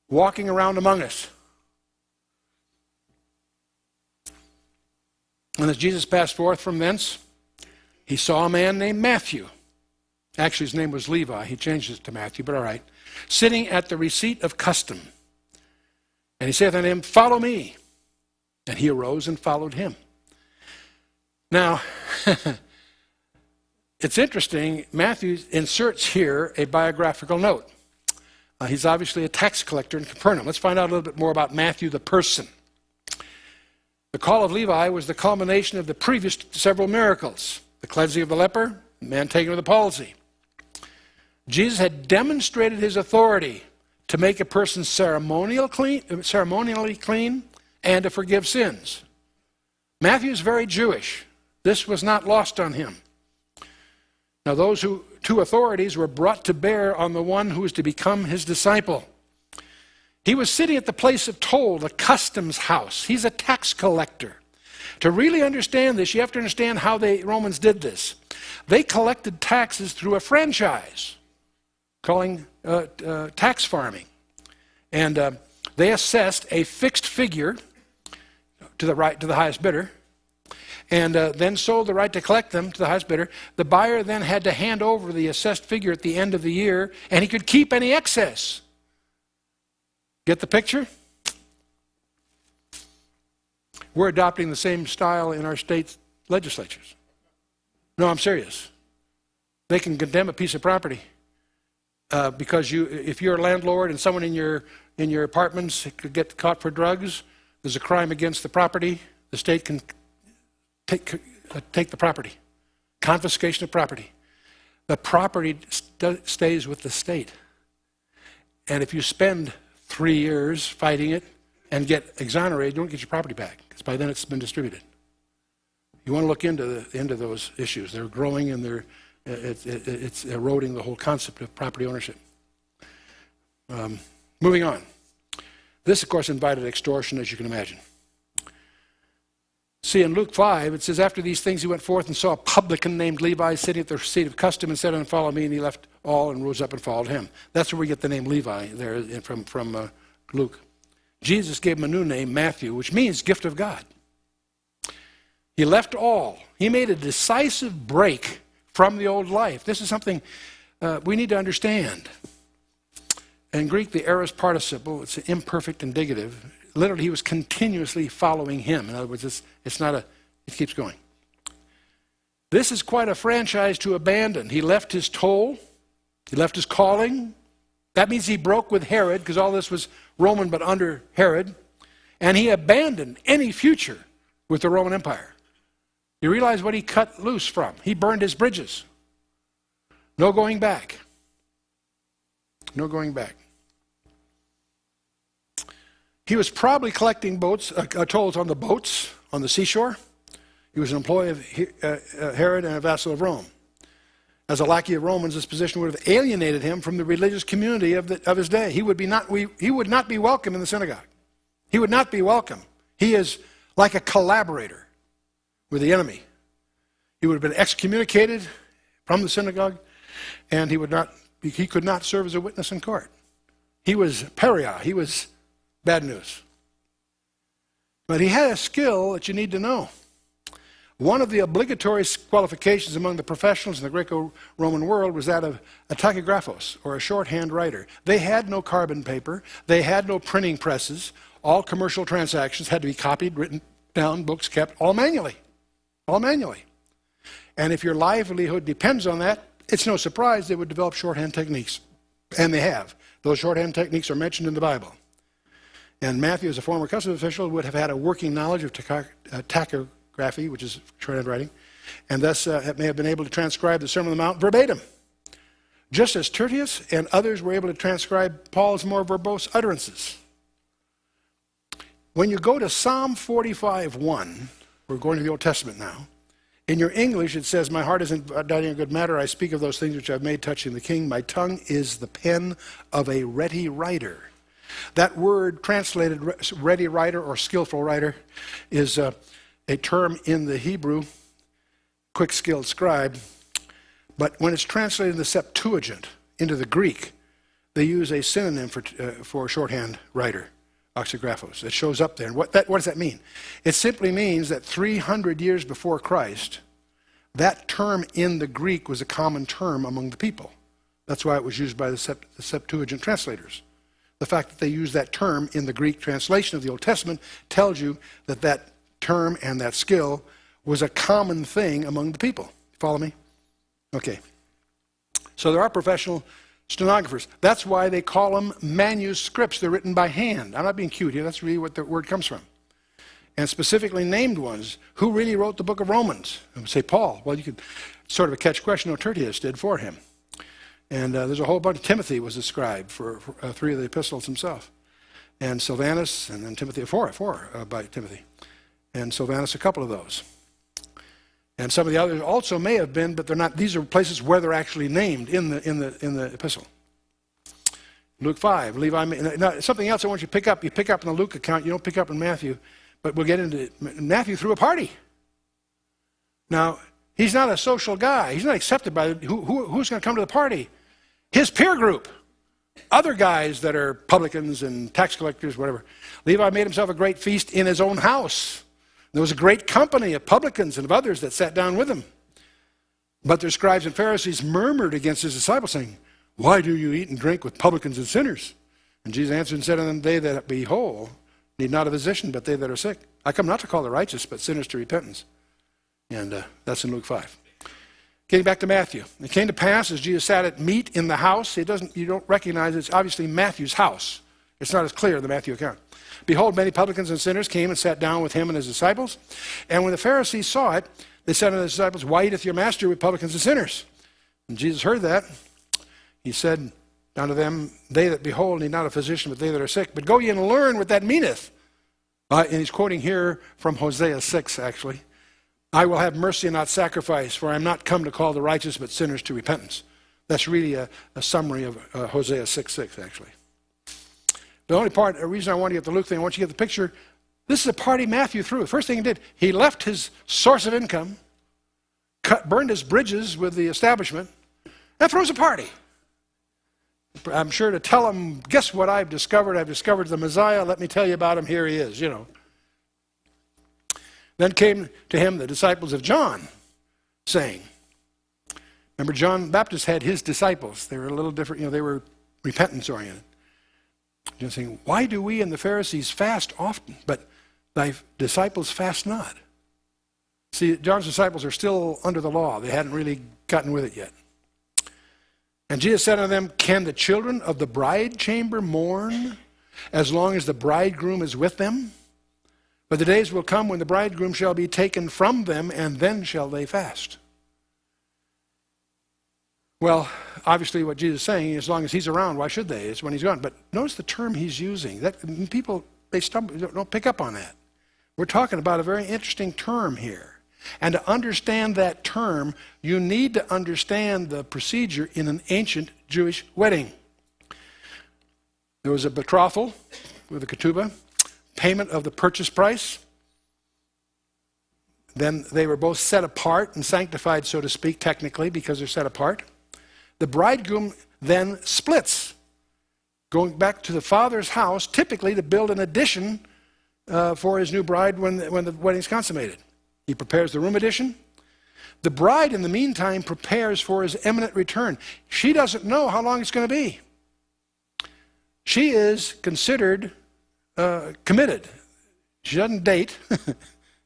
walking around among us. And as Jesus passed forth from thence, he saw a man named Matthew. Actually, his name was Levi. He changed it to Matthew, but all right. Sitting at the receipt of custom. And he saith unto him, Follow me. And he arose and followed him. Now, it's interesting. Matthew inserts here a biographical note. He's obviously a tax collector in Capernaum. Let's find out a little bit more about Matthew the person. The call of Levi was the culmination of the previous several miracles. The cleansing of the leper, the man taken with a palsy. Jesus had demonstrated his authority to make a person ceremonially clean and to forgive sins. Matthew is very Jewish. This was not lost on him. Now those two authorities were brought to bear on the one who was to become his disciple. He was sitting at the place of toll, the customs house. He's a tax collector. To really understand this, you have to understand how the Romans did this. They collected taxes through a franchise, calling tax farming. And they assessed a fixed figure to the highest bidder, and then sold the right to collect them to the highest bidder. The buyer then had to hand over the assessed figure at the end of the year, and he could keep any excess. Get the picture? We're adopting the same style in our state legislatures. No, I'm serious. They can condemn a piece of property because if you're a landlord and someone in your apartments could get caught for drugs, there's a crime against the property. The state can take the property. Confiscation of property. The property stays with the state. And if you spend 3 years fighting it and get exonerated, you don't get your property back, because by then it's been distributed. You want to look into those issues. They're growing, and it's eroding the whole concept of property ownership. Moving on. This, of course, invited extortion, as you can imagine. See, in Luke 5, it says, After these things he went forth and saw a publican named Levi sitting at the seat of custom, and said unto him, Follow me. And he left all and rose up and followed him. That's where we get the name Levi there from Luke. Jesus gave him a new name, Matthew, which means gift of God. He left all. He made a decisive break from the old life. This is something we need to understand. In Greek, the aorist participle, it's an imperfect indicative. Literally, he was continuously following him. In other words, it keeps going. This is quite a franchise to abandon. He left his toll. He left his calling. That means he broke with Herod, because all this was Roman but under Herod. And he abandoned any future with the Roman Empire. You realize what he cut loose from? He burned his bridges. No going back. No going back. He was probably collecting tolls on the boats on the seashore. He was an employee of Herod and a vassal of Rome. As a lackey of Romans, this position would have alienated him from the religious community of his day. He would not be welcome in the synagogue. He would not be welcome. He is like a collaborator with the enemy. He would have been excommunicated from the synagogue, and he could not serve as a witness in court. He was pariah. He was bad news. But he had a skill that you need to know. One of the obligatory qualifications among the professionals in the Greco-Roman world was that of a tachygraphos, or a shorthand writer. They had no carbon paper. They had no printing presses. All commercial transactions had to be copied, written down, books kept, all manually. All manually. And if your livelihood depends on that, it's no surprise they would develop shorthand techniques. And they have. Those shorthand techniques are mentioned in the Bible. And Matthew, as a former customs official, would have had a working knowledge of tachygraphy, which is shorthand writing, and thus may have been able to transcribe the Sermon on the Mount verbatim, just as Tertius and others were able to transcribe Paul's more verbose utterances. When you go to Psalm 45:1, we're going to the Old Testament now. In your English, it says, My heart isn't doubting a good matter. I speak of those things which I've made touching the king. My tongue is the pen of a ready writer. That word translated ready writer or skillful writer is a term in the Hebrew, quick-skilled scribe. But when it's translated in the Septuagint into the Greek, they use a synonym for shorthand writer, Oxygraphos. It shows up there. And what does that mean? It simply means that 300 years before Christ, that term in the Greek was a common term among the people. That's why it was used by the Septuagint translators. The fact that they use that term in the Greek translation of the Old Testament tells you that that term and that skill was a common thing among the people. Follow me? Okay. So there are professional stenographers. That's why they call them manuscripts. They're written by hand. I'm not being cute here. That's really what the word comes from. And specifically named ones. Who really wrote the book of Romans? I would say Paul. Well, you could sort of a catch question. No, Tertius did for him. And there's a whole bunch. Timothy was a scribe for 3 of the epistles himself. And Silvanus, and then Timothy, four by Timothy. And Silvanus, a couple of those. And some of the others also may have been, but they're not. These are places where they're actually named in the epistle. Luke 5, Levi. Now, something else I want you to pick up. You pick up in the Luke account. You don't pick up in Matthew. But we'll get into it. Matthew threw a party. Now, he's not a social guy. He's not accepted by who's going to come to the party? His peer group. Other guys that are publicans and tax collectors, whatever. Levi made himself a great feast in his own house. There was a great company of publicans and of others that sat down with him. But their scribes and Pharisees murmured against his disciples, saying, "Why do you eat and drink with publicans and sinners?" And Jesus answered and said unto them, "They that be whole need not a physician, but they that are sick. I come not to call the righteous, but sinners to repentance." And that's in Luke 5. Getting back to Matthew. It came to pass as Jesus sat at meat in the house. You don't recognize it's obviously Matthew's house. It's not as clear in the Matthew account. Behold, many publicans and sinners came and sat down with him and his disciples. And when the Pharisees saw it, they said unto the disciples, "Why eateth your master with publicans and sinners?" And Jesus heard that. He said unto them, "They that behold need not a physician, but they that are sick. But go ye and learn what that meaneth." And he's quoting here from Hosea 6, actually. "I will have mercy and not sacrifice, for I am not come to call the righteous, but sinners to repentance." That's really a summary of Hosea 6:6, actually. The reason I want to get the Luke thing, I want you to get the picture. This is a party Matthew threw. The first thing he did, he left his source of income, burned his bridges with the establishment, and throws a party. I'm sure to tell them, guess what I've discovered? I've discovered the Messiah. Let me tell you about him. Here he is, Then came to him the disciples of John, saying, remember John the Baptist had his disciples. They were a little different, they were repentance-oriented. Just saying, "Why do we and the Pharisees fast often, but thy disciples fast not?" See, John's disciples are still under the law. They hadn't really gotten with it yet. And Jesus said unto them, "Can the children of the bride chamber mourn as long as the bridegroom is with them? But the days will come when the bridegroom shall be taken from them, and then shall they fast." Well, obviously what Jesus is saying, as long as he's around, why should they? It's when he's gone. But notice the term he's using. People, they don't pick up on that. We're talking about a very interesting term here. And to understand that term, you need to understand the procedure in an ancient Jewish wedding. There was a betrothal with a ketubah, payment of the purchase price. Then they were both set apart and sanctified, so to speak, technically, because they're set apart. The bridegroom then splits, going back to the father's house, typically to build an addition for his new bride when the wedding's consummated. He prepares the room addition. The bride, in the meantime, prepares for his imminent return. She doesn't know how long it's going to be. She is considered committed. She doesn't date.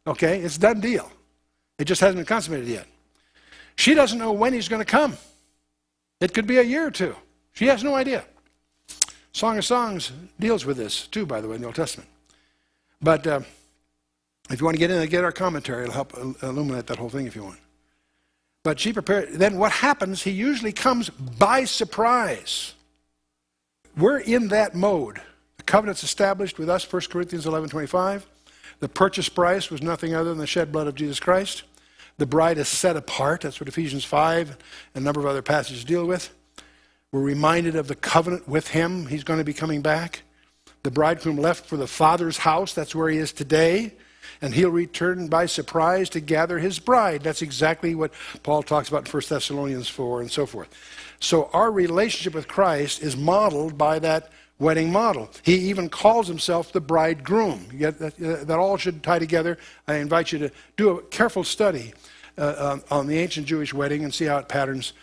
Okay, it's a done deal. It just hasn't been consummated yet. She doesn't know when he's going to come. It could be a year or two. She has no idea. Song of Songs deals with this too, by the way, in the Old Testament. But if you want to get in and get our commentary, it'll help illuminate that whole thing if you want. But she prepared. Then what happens, he usually comes by surprise. We're in that mode. The covenant's established with us, 1 Corinthians 11:25. The purchase price was nothing other than the shed blood of Jesus Christ. The bride is set apart. That's what Ephesians 5 and a number of other passages deal with. We're reminded of the covenant with him. He's going to be coming back. The bridegroom left for the Father's house. That's where he is today. And he'll return by surprise to gather his bride. That's exactly what Paul talks about in 1 Thessalonians 4 and so forth. So our relationship with Christ is modeled by that wedding model. He even calls himself the bridegroom. You get that all should tie together. I invite you to do a careful study on the ancient Jewish wedding and see how it patterns.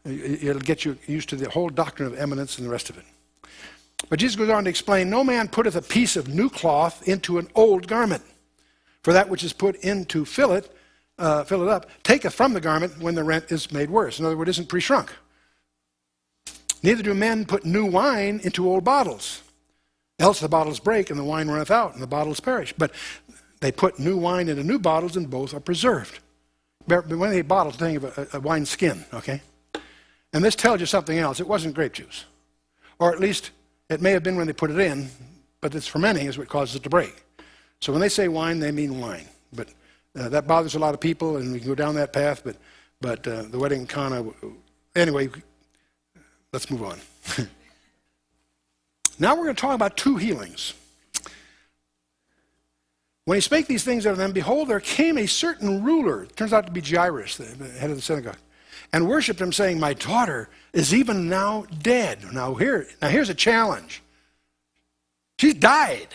It'll get you used to the whole doctrine of eminence and the rest of it. But Jesus goes on to explain, no man putteth a piece of new cloth into an old garment. For that which is put in to fill it up, taketh from the garment when the rent is made worse. In other words, it isn't pre-shrunk. Neither do men put new wine into old bottles, else the bottles break and the wine runneth out and the bottles perish. But they put new wine into new bottles and both are preserved. But when they bottles, think of a wine skin, okay? And this tells you something else. It wasn't grape juice. Or at least it may have been when they put it in, but it's fermenting is what causes it to break. So when they say wine, they mean wine. But that bothers a lot of people, and we can go down that path, but the wedding Cana, anyway, let's move on. Now we're going to talk about two healings. When he spake these things unto them, behold, there came a certain ruler, it turns out to be Jairus, the head of the synagogue, and worshipped him, saying, my daughter is even now dead. Now here's a challenge. She's died.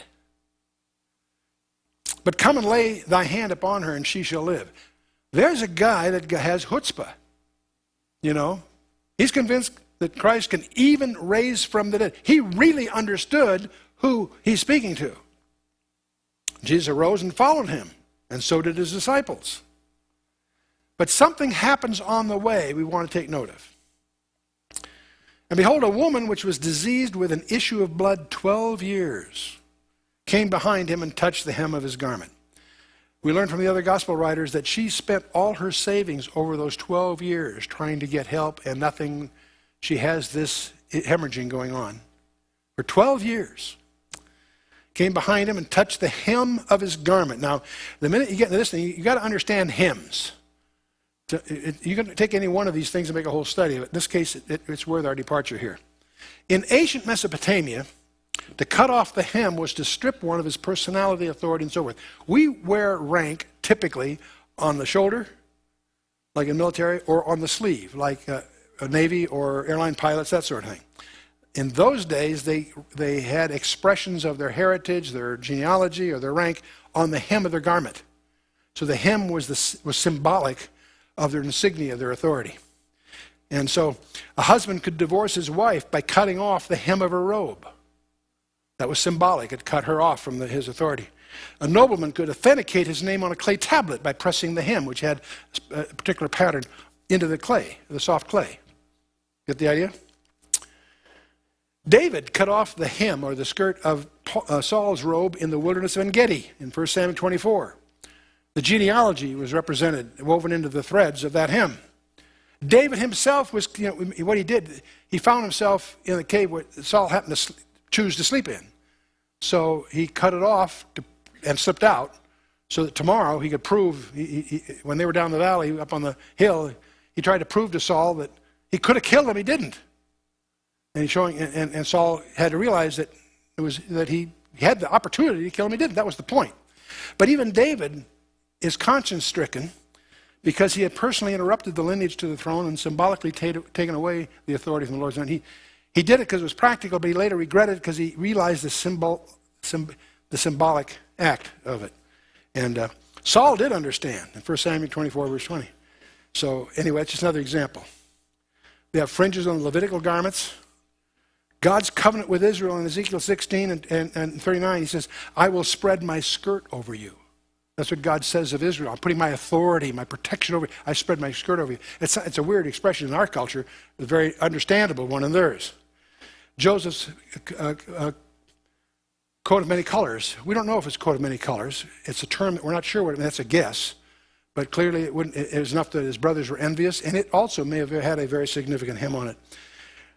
But come and lay thy hand upon her, and she shall live. There's a guy that has chutzpah. You know, he's convinced that Christ can even raise from the dead. He really understood who he's speaking to. Jesus arose and followed him, and so did his disciples. But something happens on the way we want to take note of. And behold, a woman which was diseased with an issue of blood 12 years came behind him and touched the hem of his garment. We learn from the other gospel writers that she spent all her savings over those 12 years trying to get help, and nothing. She has this hemorrhaging going on for 12 years. Came behind him and touched the hem of his garment. Now, the minute you get into this thing, you got to understand hems. You can take any one of these things and make a whole study of it. In this case, it's worth our departure here. In ancient Mesopotamia, to cut off the hem was to strip one of his personality, authority, and so forth. We wear rank typically on the shoulder, like in military, or on the sleeve, like a Navy or airline pilots, that sort of thing. In those days, they had expressions of their heritage, their genealogy, or their rank on the hem of their garment. So the hem was symbolic of their insignia, their authority. And so a husband could divorce his wife by cutting off the hem of her robe. That was symbolic. It cut her off from his authority. A nobleman could authenticate his name on a clay tablet by pressing the hem, which had a particular pattern, into the clay, the soft clay. Get the idea? David cut off the hem or the skirt of Saul's robe in the wilderness of En-Gedi in 1 Samuel 24. The genealogy was represented, woven into the threads of that hem. David himself was, what he did, he found himself in the cave where Saul happened to choose to sleep in. So he cut it off and slipped out so that tomorrow he could prove, when they were down the valley, up on the hill, he tried to prove to Saul that he could have killed him, he didn't. And Saul had to realize that he had the opportunity to kill him, he didn't. That was the point. But even David is conscience-stricken because he had personally interrupted the lineage to the throne and symbolically taken away the authority from the Lord's hand. He did it because it was practical, but he later regretted it because he realized the symbolic act of it. And Saul did understand in 1 Samuel 24, verse 20. So anyway, it's just another example. They have fringes on the Levitical garments. God's covenant with Israel in Ezekiel 16 and 39, he says, I will spread my skirt over you. That's what God says of Israel. I'm putting my authority, my protection over you. I spread my skirt over you. It's a weird expression in our culture, a very understandable one in theirs. Joseph's coat of many colors. We don't know if it's coat of many colors. It's a term that we're not sure what it means. That's a guess. But clearly it was enough that his brothers were envious, and it also may have had a very significant hem on it.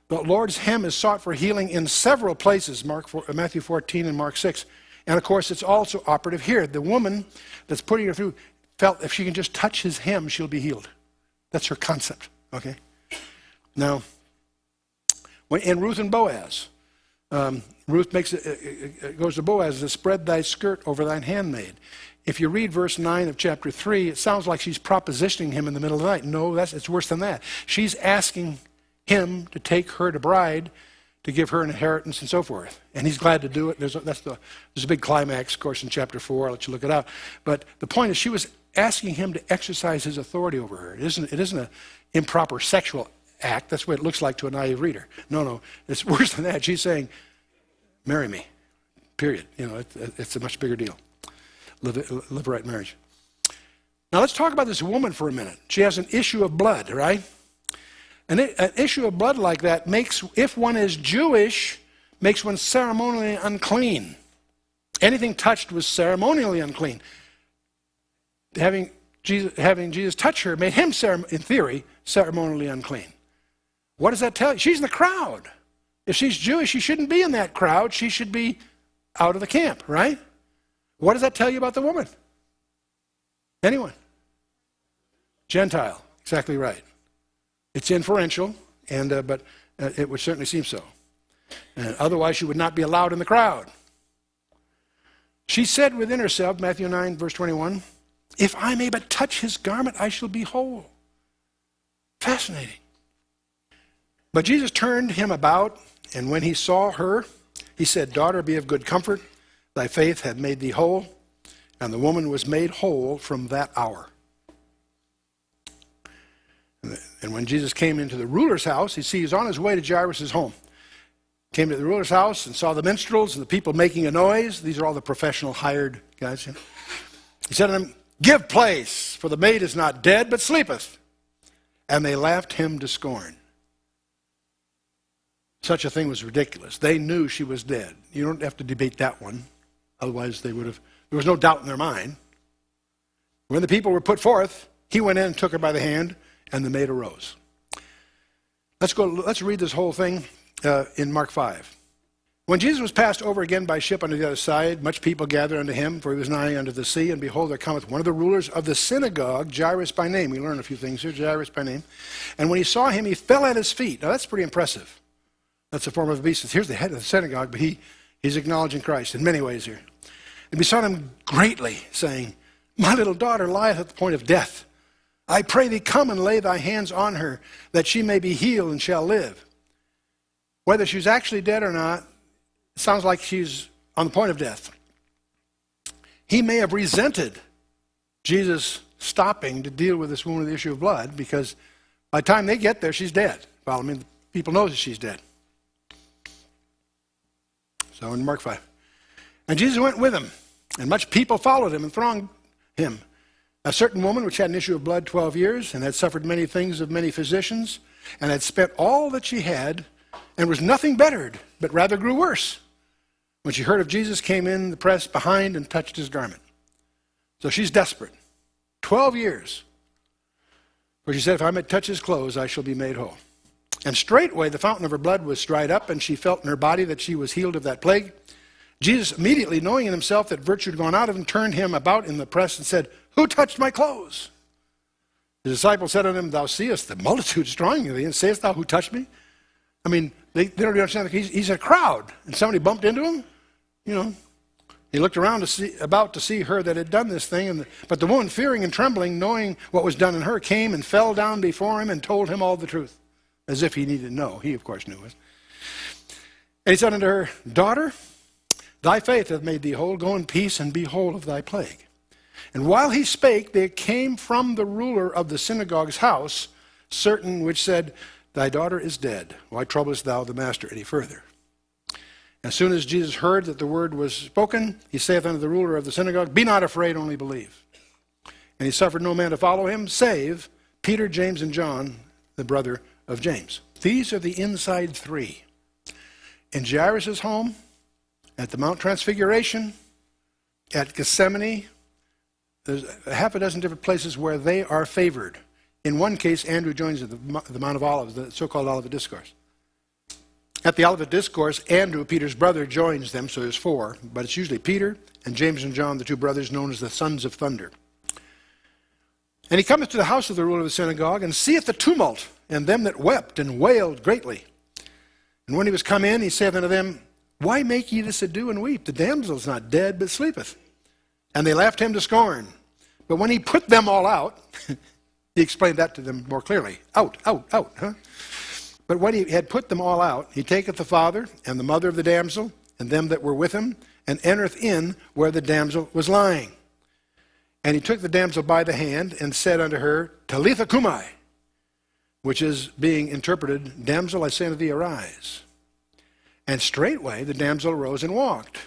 The Lord's hem is sought for healing in several places, Matthew 14 and Mark 6. And of course, it's also operative here. The woman that's putting her through felt if she can just touch his hem, she'll be healed. That's her concept, okay? Now, in Ruth and Boaz, Ruth goes to Boaz and says, spread thy skirt over thine handmaid. If you read verse 9 of chapter 3, it sounds like she's propositioning him in the middle of the night. No, it's worse than that. She's asking him to take her to bride to give her an inheritance and so forth. And he's glad to do it. There's a big climax, of course, in chapter 4. I'll let you look it up. But the point is, she was asking him to exercise his authority over her. It isn't an improper sexual act. That's what it looks like to a naive reader. No, it's worse than that. She's saying, marry me, period. It's a much bigger deal. Live a right marriage. Now let's talk about this woman for a minute. She has an issue of blood, right? An issue of blood like that makes, if one is Jewish, makes one ceremonially unclean. Anything touched was ceremonially unclean. Having Jesus touch her made him, in theory, ceremonially unclean. What does that tell you? She's in the crowd. If she's Jewish, she shouldn't be in that crowd. She should be out of the camp, right? What does that tell you about the woman? Anyone? Gentile. Exactly right. It's inferential, but it would certainly seem so. Otherwise, she would not be allowed in the crowd. She said within herself, Matthew 9, verse 21, if I may but touch his garment, I shall be whole. Fascinating. But Jesus turned him about, and when he saw her, he said, daughter, be of good comfort. Thy faith hath made thee whole. And the woman was made whole from that hour. And when Jesus came into the ruler's house, he was on his way to Jairus' home. Came to the ruler's house and saw the minstrels and the people making a noise. These are all the professional hired guys. He said to them, give place, for the maid is not dead, but sleepeth. And they laughed him to scorn. Such a thing was ridiculous. They knew she was dead. You don't have to debate that one. Otherwise, there was no doubt in their mind. When the people were put forth, he went in and took her by the hand, and the maid arose. Let's read this whole thing in Mark 5. When Jesus was passed over again by ship unto the other side, much people gathered unto him, for he was nigh unto the sea, and behold, there cometh one of the rulers of the synagogue, Jairus by name. We learn a few things here, Jairus by name. And when he saw him, he fell at his feet. Now that's pretty impressive. That's a form of obeisance. Here's the head of the synagogue, but he's acknowledging Christ in many ways here. And besought him greatly, saying, my little daughter lieth at the point of death. I pray thee, come and lay thy hands on her, that she may be healed and shall live. Whether she's actually dead or not, it sounds like she's on the point of death. He may have resented Jesus stopping to deal with this woman with the issue of blood, because by the time they get there, she's dead. Well, people know that she's dead. So in Mark 5. And Jesus went with him, and much people followed him and thronged him. A certain woman which had an issue of blood 12 years, and had suffered many things of many physicians, and had spent all that she had, and was nothing bettered, but rather grew worse. When she heard of Jesus, came in the press behind and touched his garment. So she's desperate. 12 years. For she said, if I may touch his clothes, I shall be made whole. And straightway the fountain of her blood was dried up, and she felt in her body that she was healed of that plague. Jesus, immediately knowing in himself that virtue had gone out of him, turned him about in the press and said, who touched my clothes? The disciples said unto him, thou seest the multitude thronging thee, and sayest thou, who touched me? They don't even understand. He's a crowd, and somebody bumped into him. He looked around about to see her that had done this thing. But the woman, fearing and trembling, knowing what was done in her, came and fell down before him and told him all the truth, as if he needed to know. He, of course, knew it. And he said unto her, daughter, thy faith hath made thee whole. Go in peace and be whole of thy plague. And while he spake, there came from the ruler of the synagogue's house certain which said, thy daughter is dead. Why troublest thou the master any further? As soon as Jesus heard that the word was spoken, he saith unto the ruler of the synagogue, be not afraid, only believe. And he suffered no man to follow him, save Peter, James, and John, the brother of James. These are the inside three. In Jairus' home, at the Mount Transfiguration, at Gethsemane, there's a half a dozen different places where they are favored. In one case, Andrew joins at the Mount of Olives, the so-called Olivet Discourse. At the Olivet Discourse, Andrew, Peter's brother, joins them, so there's four, but it's usually Peter and James and John, the two brothers known as the sons of thunder. And he cometh to the house of the ruler of the synagogue, and seeth the tumult, and them that wept and wailed greatly. And when he was come in, he saith unto them, why make ye this ado and weep? The damsel is not dead, but sleepeth. And they laughed him to scorn. But when he put them all out, he explained that to them more clearly. Out, huh? But when he had put them all out, he taketh the father and the mother of the damsel, and them that were with him, and entereth in where the damsel was lying. And he took the damsel by the hand, and said unto her, Talitha cumi, which is being interpreted, Damsel, I say unto thee, arise. And straightway the damsel arose and walked.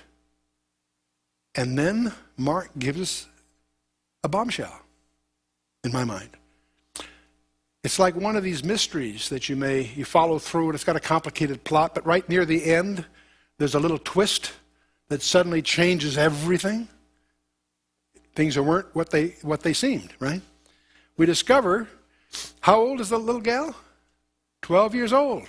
And then Mark gives us a bombshell, in my mind. It's like one of these mysteries that you follow through, and it's got a complicated plot, but right near the end, there's a little twist that suddenly changes everything. Things weren't what they seemed, right? We discover, how old is the little gal? 12 years old.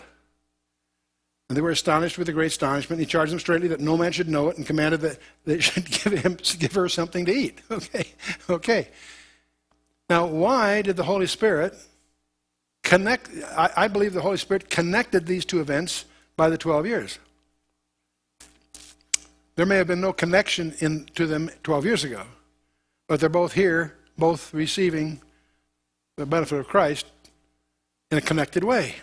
And they were astonished with a great astonishment. He charged them straitly that no man should know it, and commanded that they should give her something to eat. Okay. Now, why did the Holy Spirit connect? I believe the Holy Spirit connected these two events by the 12 years. There may have been no connection to them 12 years ago, but they're both here, both receiving the benefit of Christ in a connected way.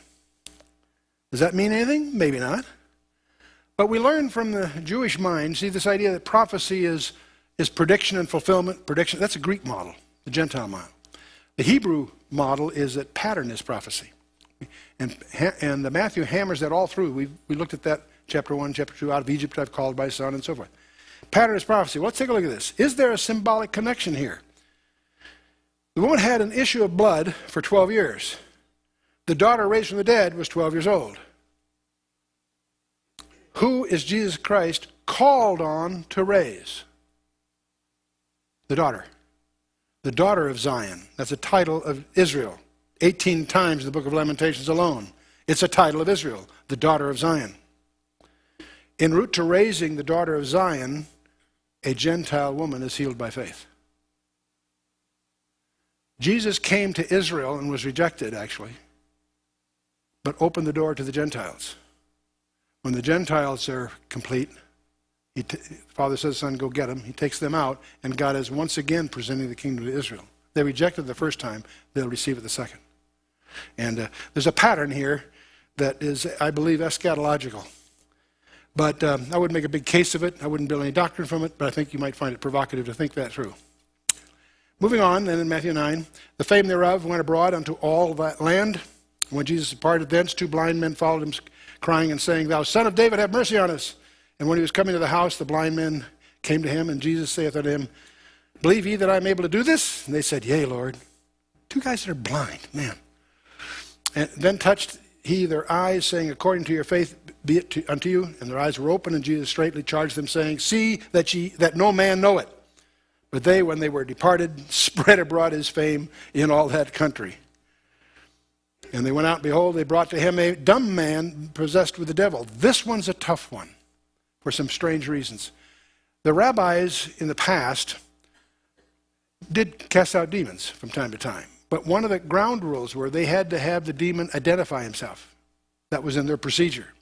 Does that mean anything? Maybe not. But we learn from the Jewish mind, see, this idea that prophecy is prediction and fulfillment. Prediction, that's a Greek model, the Gentile model. The Hebrew model is that pattern is prophecy. And Matthew hammers that all through. We looked at that, chapter 1, chapter 2, out of Egypt I've called my son, and so forth. Pattern is prophecy. Well, let's take a look at this. Is there a symbolic connection here? The woman had an issue of blood for 12 years. The daughter raised from the dead was 12 years old. Who is Jesus Christ called on to raise? The daughter. The daughter of Zion. That's a title of Israel. 18 times in the book of Lamentations alone. It's a title of Israel, the daughter of Zion. En route to raising the daughter of Zion, a Gentile woman is healed by faith. Jesus came to Israel and was rejected, actually, but opened the door to the Gentiles. When the Gentiles are complete, Father says, Son, go get them. He takes them out, and God is once again presenting the kingdom to Israel. They rejected the first time, they'll receive it the second. And there's a pattern here that is, I believe, eschatological. But I wouldn't make a big case of it. I wouldn't build any doctrine from it, but I think you might find it provocative to think that through. Moving on, then in Matthew 9, the fame thereof went abroad unto all that land. When Jesus departed thence, 2 blind men followed him, crying and saying, Thou Son of David, have mercy on us. And when he was coming to the house, the blind men came to him, and Jesus saith unto him, Believe ye that I am able to do this? And they said, Yea, Lord. 2 guys that are blind, man. And then touched he their eyes, saying, According to your faith be it unto you. And their eyes were open, and Jesus straightly charged them, saying, See that no man know it. But they, when they were departed, spread abroad his fame in all that country. And they went out, and behold, they brought to him a dumb man possessed with the devil. This one's a tough one for some strange reasons. The rabbis in the past did cast out demons from time to time. But one of the ground rules were they had to have the demon identify himself. That was in their procedure.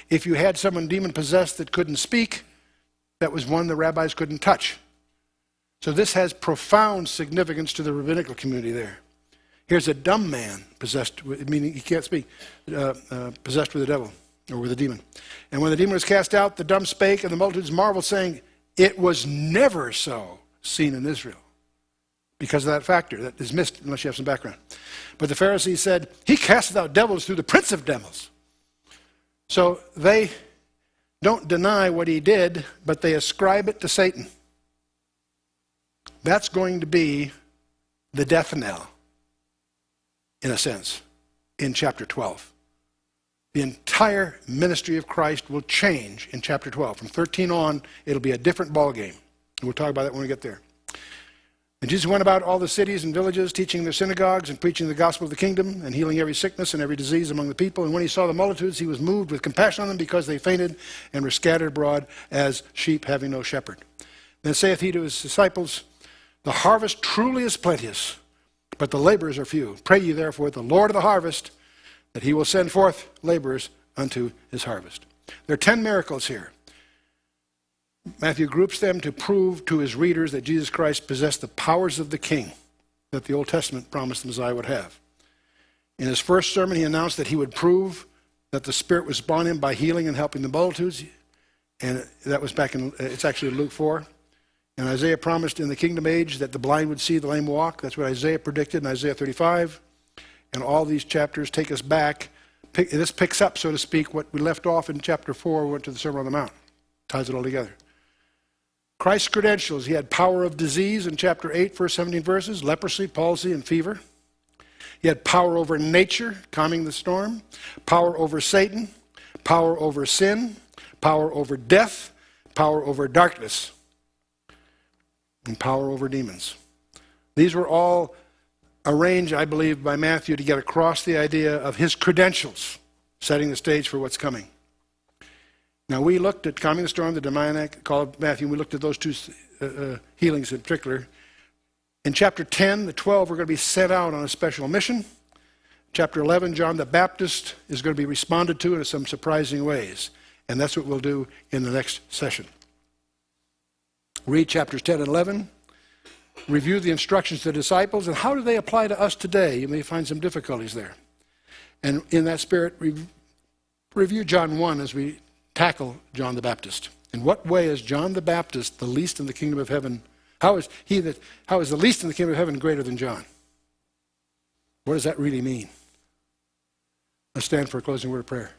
If you had someone demon-possessed that couldn't speak, that was one the rabbis couldn't touch. So this has profound significance to the rabbinical community there. Here's a dumb man possessed, meaning he can't speak, possessed with the devil or with a demon. And when the demon was cast out, the dumb spake, and the multitudes marveled, saying, It was never so seen in Israel. Because of that factor that is missed unless you have some background. But the Pharisees said, He casteth out devils through the prince of devils. So they don't deny what he did, but they ascribe it to Satan. That's going to be the death knell, in a sense, in chapter 12. The entire ministry of Christ will change in chapter 12. From 13 on, it'll be a different ballgame. And we'll talk about that when we get there. And Jesus went about all the cities and villages, teaching in their synagogues and preaching the gospel of the kingdom and healing every sickness and every disease among the people. And when he saw the multitudes, he was moved with compassion on them because they fainted and were scattered abroad as sheep having no shepherd. Then saith he to his disciples, The harvest truly is plenteous, but the laborers are few. Pray ye therefore the Lord of the harvest, that he will send forth laborers unto his harvest. There are 10 miracles here. Matthew groups them to prove to his readers that Jesus Christ possessed the powers of the king that the Old Testament promised the Messiah would have. In his first sermon, he announced that he would prove that the Spirit was upon him by healing and helping the multitudes. And that was it's actually Luke 4. And Isaiah promised in the kingdom age that the blind would see, the lame walk. That's what Isaiah predicted in Isaiah 35. And all these chapters take us back. This picks up, so to speak, what we left off in chapter 4, went to the Sermon on the Mount. Ties it all together. Christ's credentials. He had power of disease in chapter 8, first 17 verses, leprosy, palsy, and fever. He had power over nature, calming the storm, power over Satan, power over sin, power over death, power over darkness, and power over demons. These were all arranged, I believe, by Matthew to get across the idea of his credentials, setting the stage for what's coming. Now, we looked at calming the storm, the demoniac, called Matthew, and we looked at those two healings in particular. In chapter 10, the 12 are going to be sent out on a special mission. Chapter 11, John the Baptist is going to be responded to in some surprising ways. And that's what we'll do in the next session. Read chapters 10 and 11. Review the instructions to the disciples. And how do they apply to us today? You may find some difficulties there. And in that spirit, review John 1 as we tackle John the Baptist. In what way is John the Baptist the least in the kingdom of heaven? How is the least in the kingdom of heaven greater than John? What does that really mean? Let's stand for a closing word of prayer.